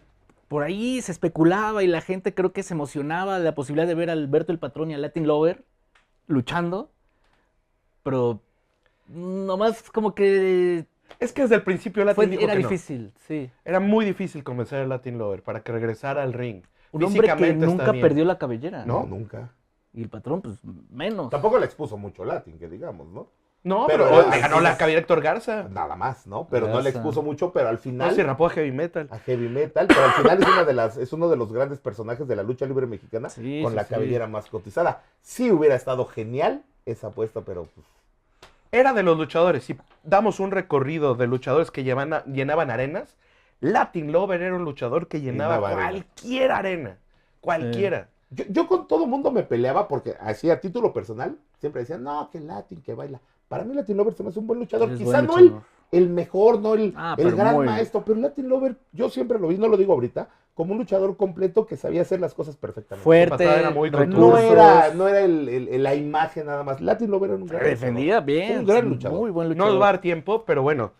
por ahí se especulaba y la gente creo que se emocionaba de la posibilidad de ver a Alberto el Patrón y a Latin Lover luchando, pero nomás como que Es que desde el principio Latin dijo era que no. difícil, sí. Era muy difícil convencer al Latin Lover para que regresara al ring. Un hombre que Físicamente está nunca bien. perdió la cabellera. No, ¿no? nunca. Y el Patrón, pues, menos. Tampoco le expuso mucho Latin, que digamos, ¿no? No, Pero pero, era- le ganó la cabellera Héctor Garza. Nada más, ¿no? Pero no le Garza. expuso mucho, pero al No final... se rapó a Heavy Metal. a Heavy Metal, pero al final es uno de los grandes personajes de la lucha libre mexicana, Sí, con sí, la sí. cabellera más cotizada. Sí hubiera estado genial esa apuesta, pero pues, Era de los luchadores. Si damos un recorrido de luchadores que llenaban arenas, Latin Lover era un luchador que llenaba Llenaba arena. cualquier arena. Cualquiera. yo con todo mundo me peleaba porque así a título personal siempre decían, no, que Latin, que baila. Para mí Latin Lover se me hace un buen luchador, Es quizá buen no luchador. el mejor, no el Pero gran muy- maestro, pero Latin Lover yo siempre lo vi, no lo digo ahorita, como un luchador completo que sabía hacer las cosas perfectamente. Fuerte, pasada era muy recursos. No era la imagen nada más. Latin Lover era un gran Defendía luchador. bien. Un gran sí, luchador. Muy buen No luchador. nos va a dar tiempo, pero bueno,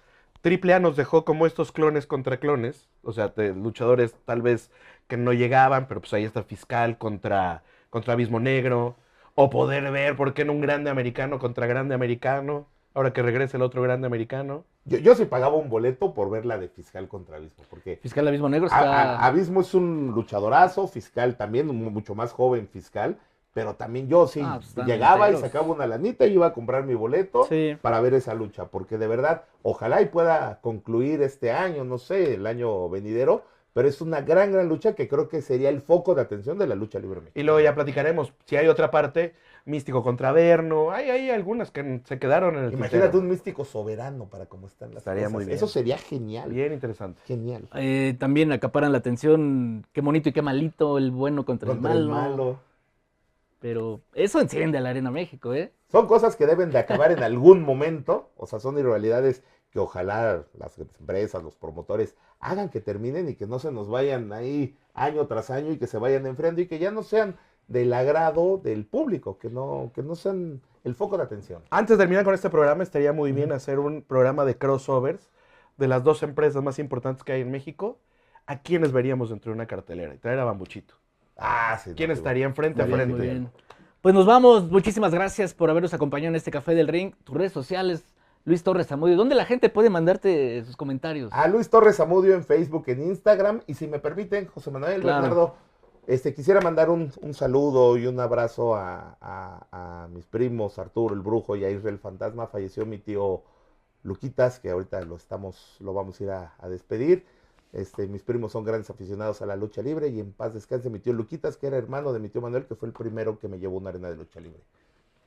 AAA nos dejó como estos clones contra clones, o sea, de luchadores tal vez que no llegaban, pero pues ahí está Fiscal contra Abismo Negro, o poder ver por qué no un grande americano contra grande americano, ahora que regrese el otro grande americano. Yo sí pagaba un boleto por ver la de Fiscal contra Abismo, porque Fiscal Abismo Negro está... Abismo es un luchadorazo, Fiscal también, mucho más joven Fiscal, pero también yo sí Pues están llegaba y enteros. sacaba una lanita y iba a comprar mi boleto Sí. para ver esa lucha, porque de verdad, ojalá y pueda concluir este año, no sé, el año venidero, pero es una gran lucha que creo que sería el foco de atención de la lucha libre mexicana. Y luego ya platicaremos, si hay otra parte, Místico contra Verno, hay algunas que se quedaron en el Imagínate tintero. un místico soberano para cómo están las Estaría cosas. muy bien. Eso sería genial. Bien interesante. Genial. También acaparan la atención, qué bonito y qué malito, el bueno contra, Contra el el malo. malo. Pero eso enciende a la Arena México, ¿eh? Son cosas que deben de acabar en algún momento, o sea, son irrealidades que ojalá las empresas, los promotores hagan que terminen y que no se nos vayan ahí año tras año y que se vayan enfriando y que ya no sean del agrado del público, que no sean el foco de atención. Antes de terminar con este programa, estaría muy bien hacer un programa de crossovers de las 2 empresas más importantes que hay en México. ¿A quiénes veríamos dentro de una cartelera? Y traer a Bambuchito. Ah, sí. ¿Quién no, estaría frente a Muy bien, frente? muy bien. Pues nos vamos. Muchísimas gracias por habernos acompañado en este Café del Ring. Tus redes sociales, Luis Torres Zamudio. ¿Dónde la gente puede mandarte sus comentarios? A Luis Torres Zamudio en Facebook, en Instagram, y si me permiten, José Manuel, Claro. Bernardo, quisiera mandar un saludo y un abrazo a mis primos, Arturo el Brujo y a Israel Fantasma. Falleció mi tío Luquitas, que ahorita lo vamos a ir a despedir. Mis primos son grandes aficionados a la lucha libre y en paz descanse mi tío Luquitas, que era hermano de mi tío Manuel, que fue el primero que me llevó a una arena de lucha libre.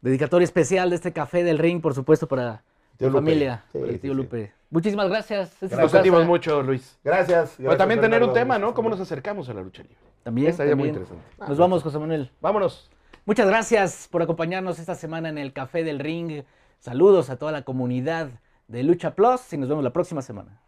Dedicatoria especial de este Café del Ring, por supuesto, para Tío tu Lupe. familia, Sí, para el sí, tío sí. Lupe. Muchísimas gracias. Esta es tu Nos casa. sentimos mucho, Luis. Gracias. Pero también tener un Bernardo, tema, gracias, ¿no? ¿Cómo Manuel. nos acercamos a la lucha libre? También, Estaría muy también. interesante. Nos vamos, José Manuel. Vámonos. Muchas gracias por acompañarnos esta semana en el Café del Ring. Saludos a toda la comunidad de Lucha Plus y nos vemos la próxima semana.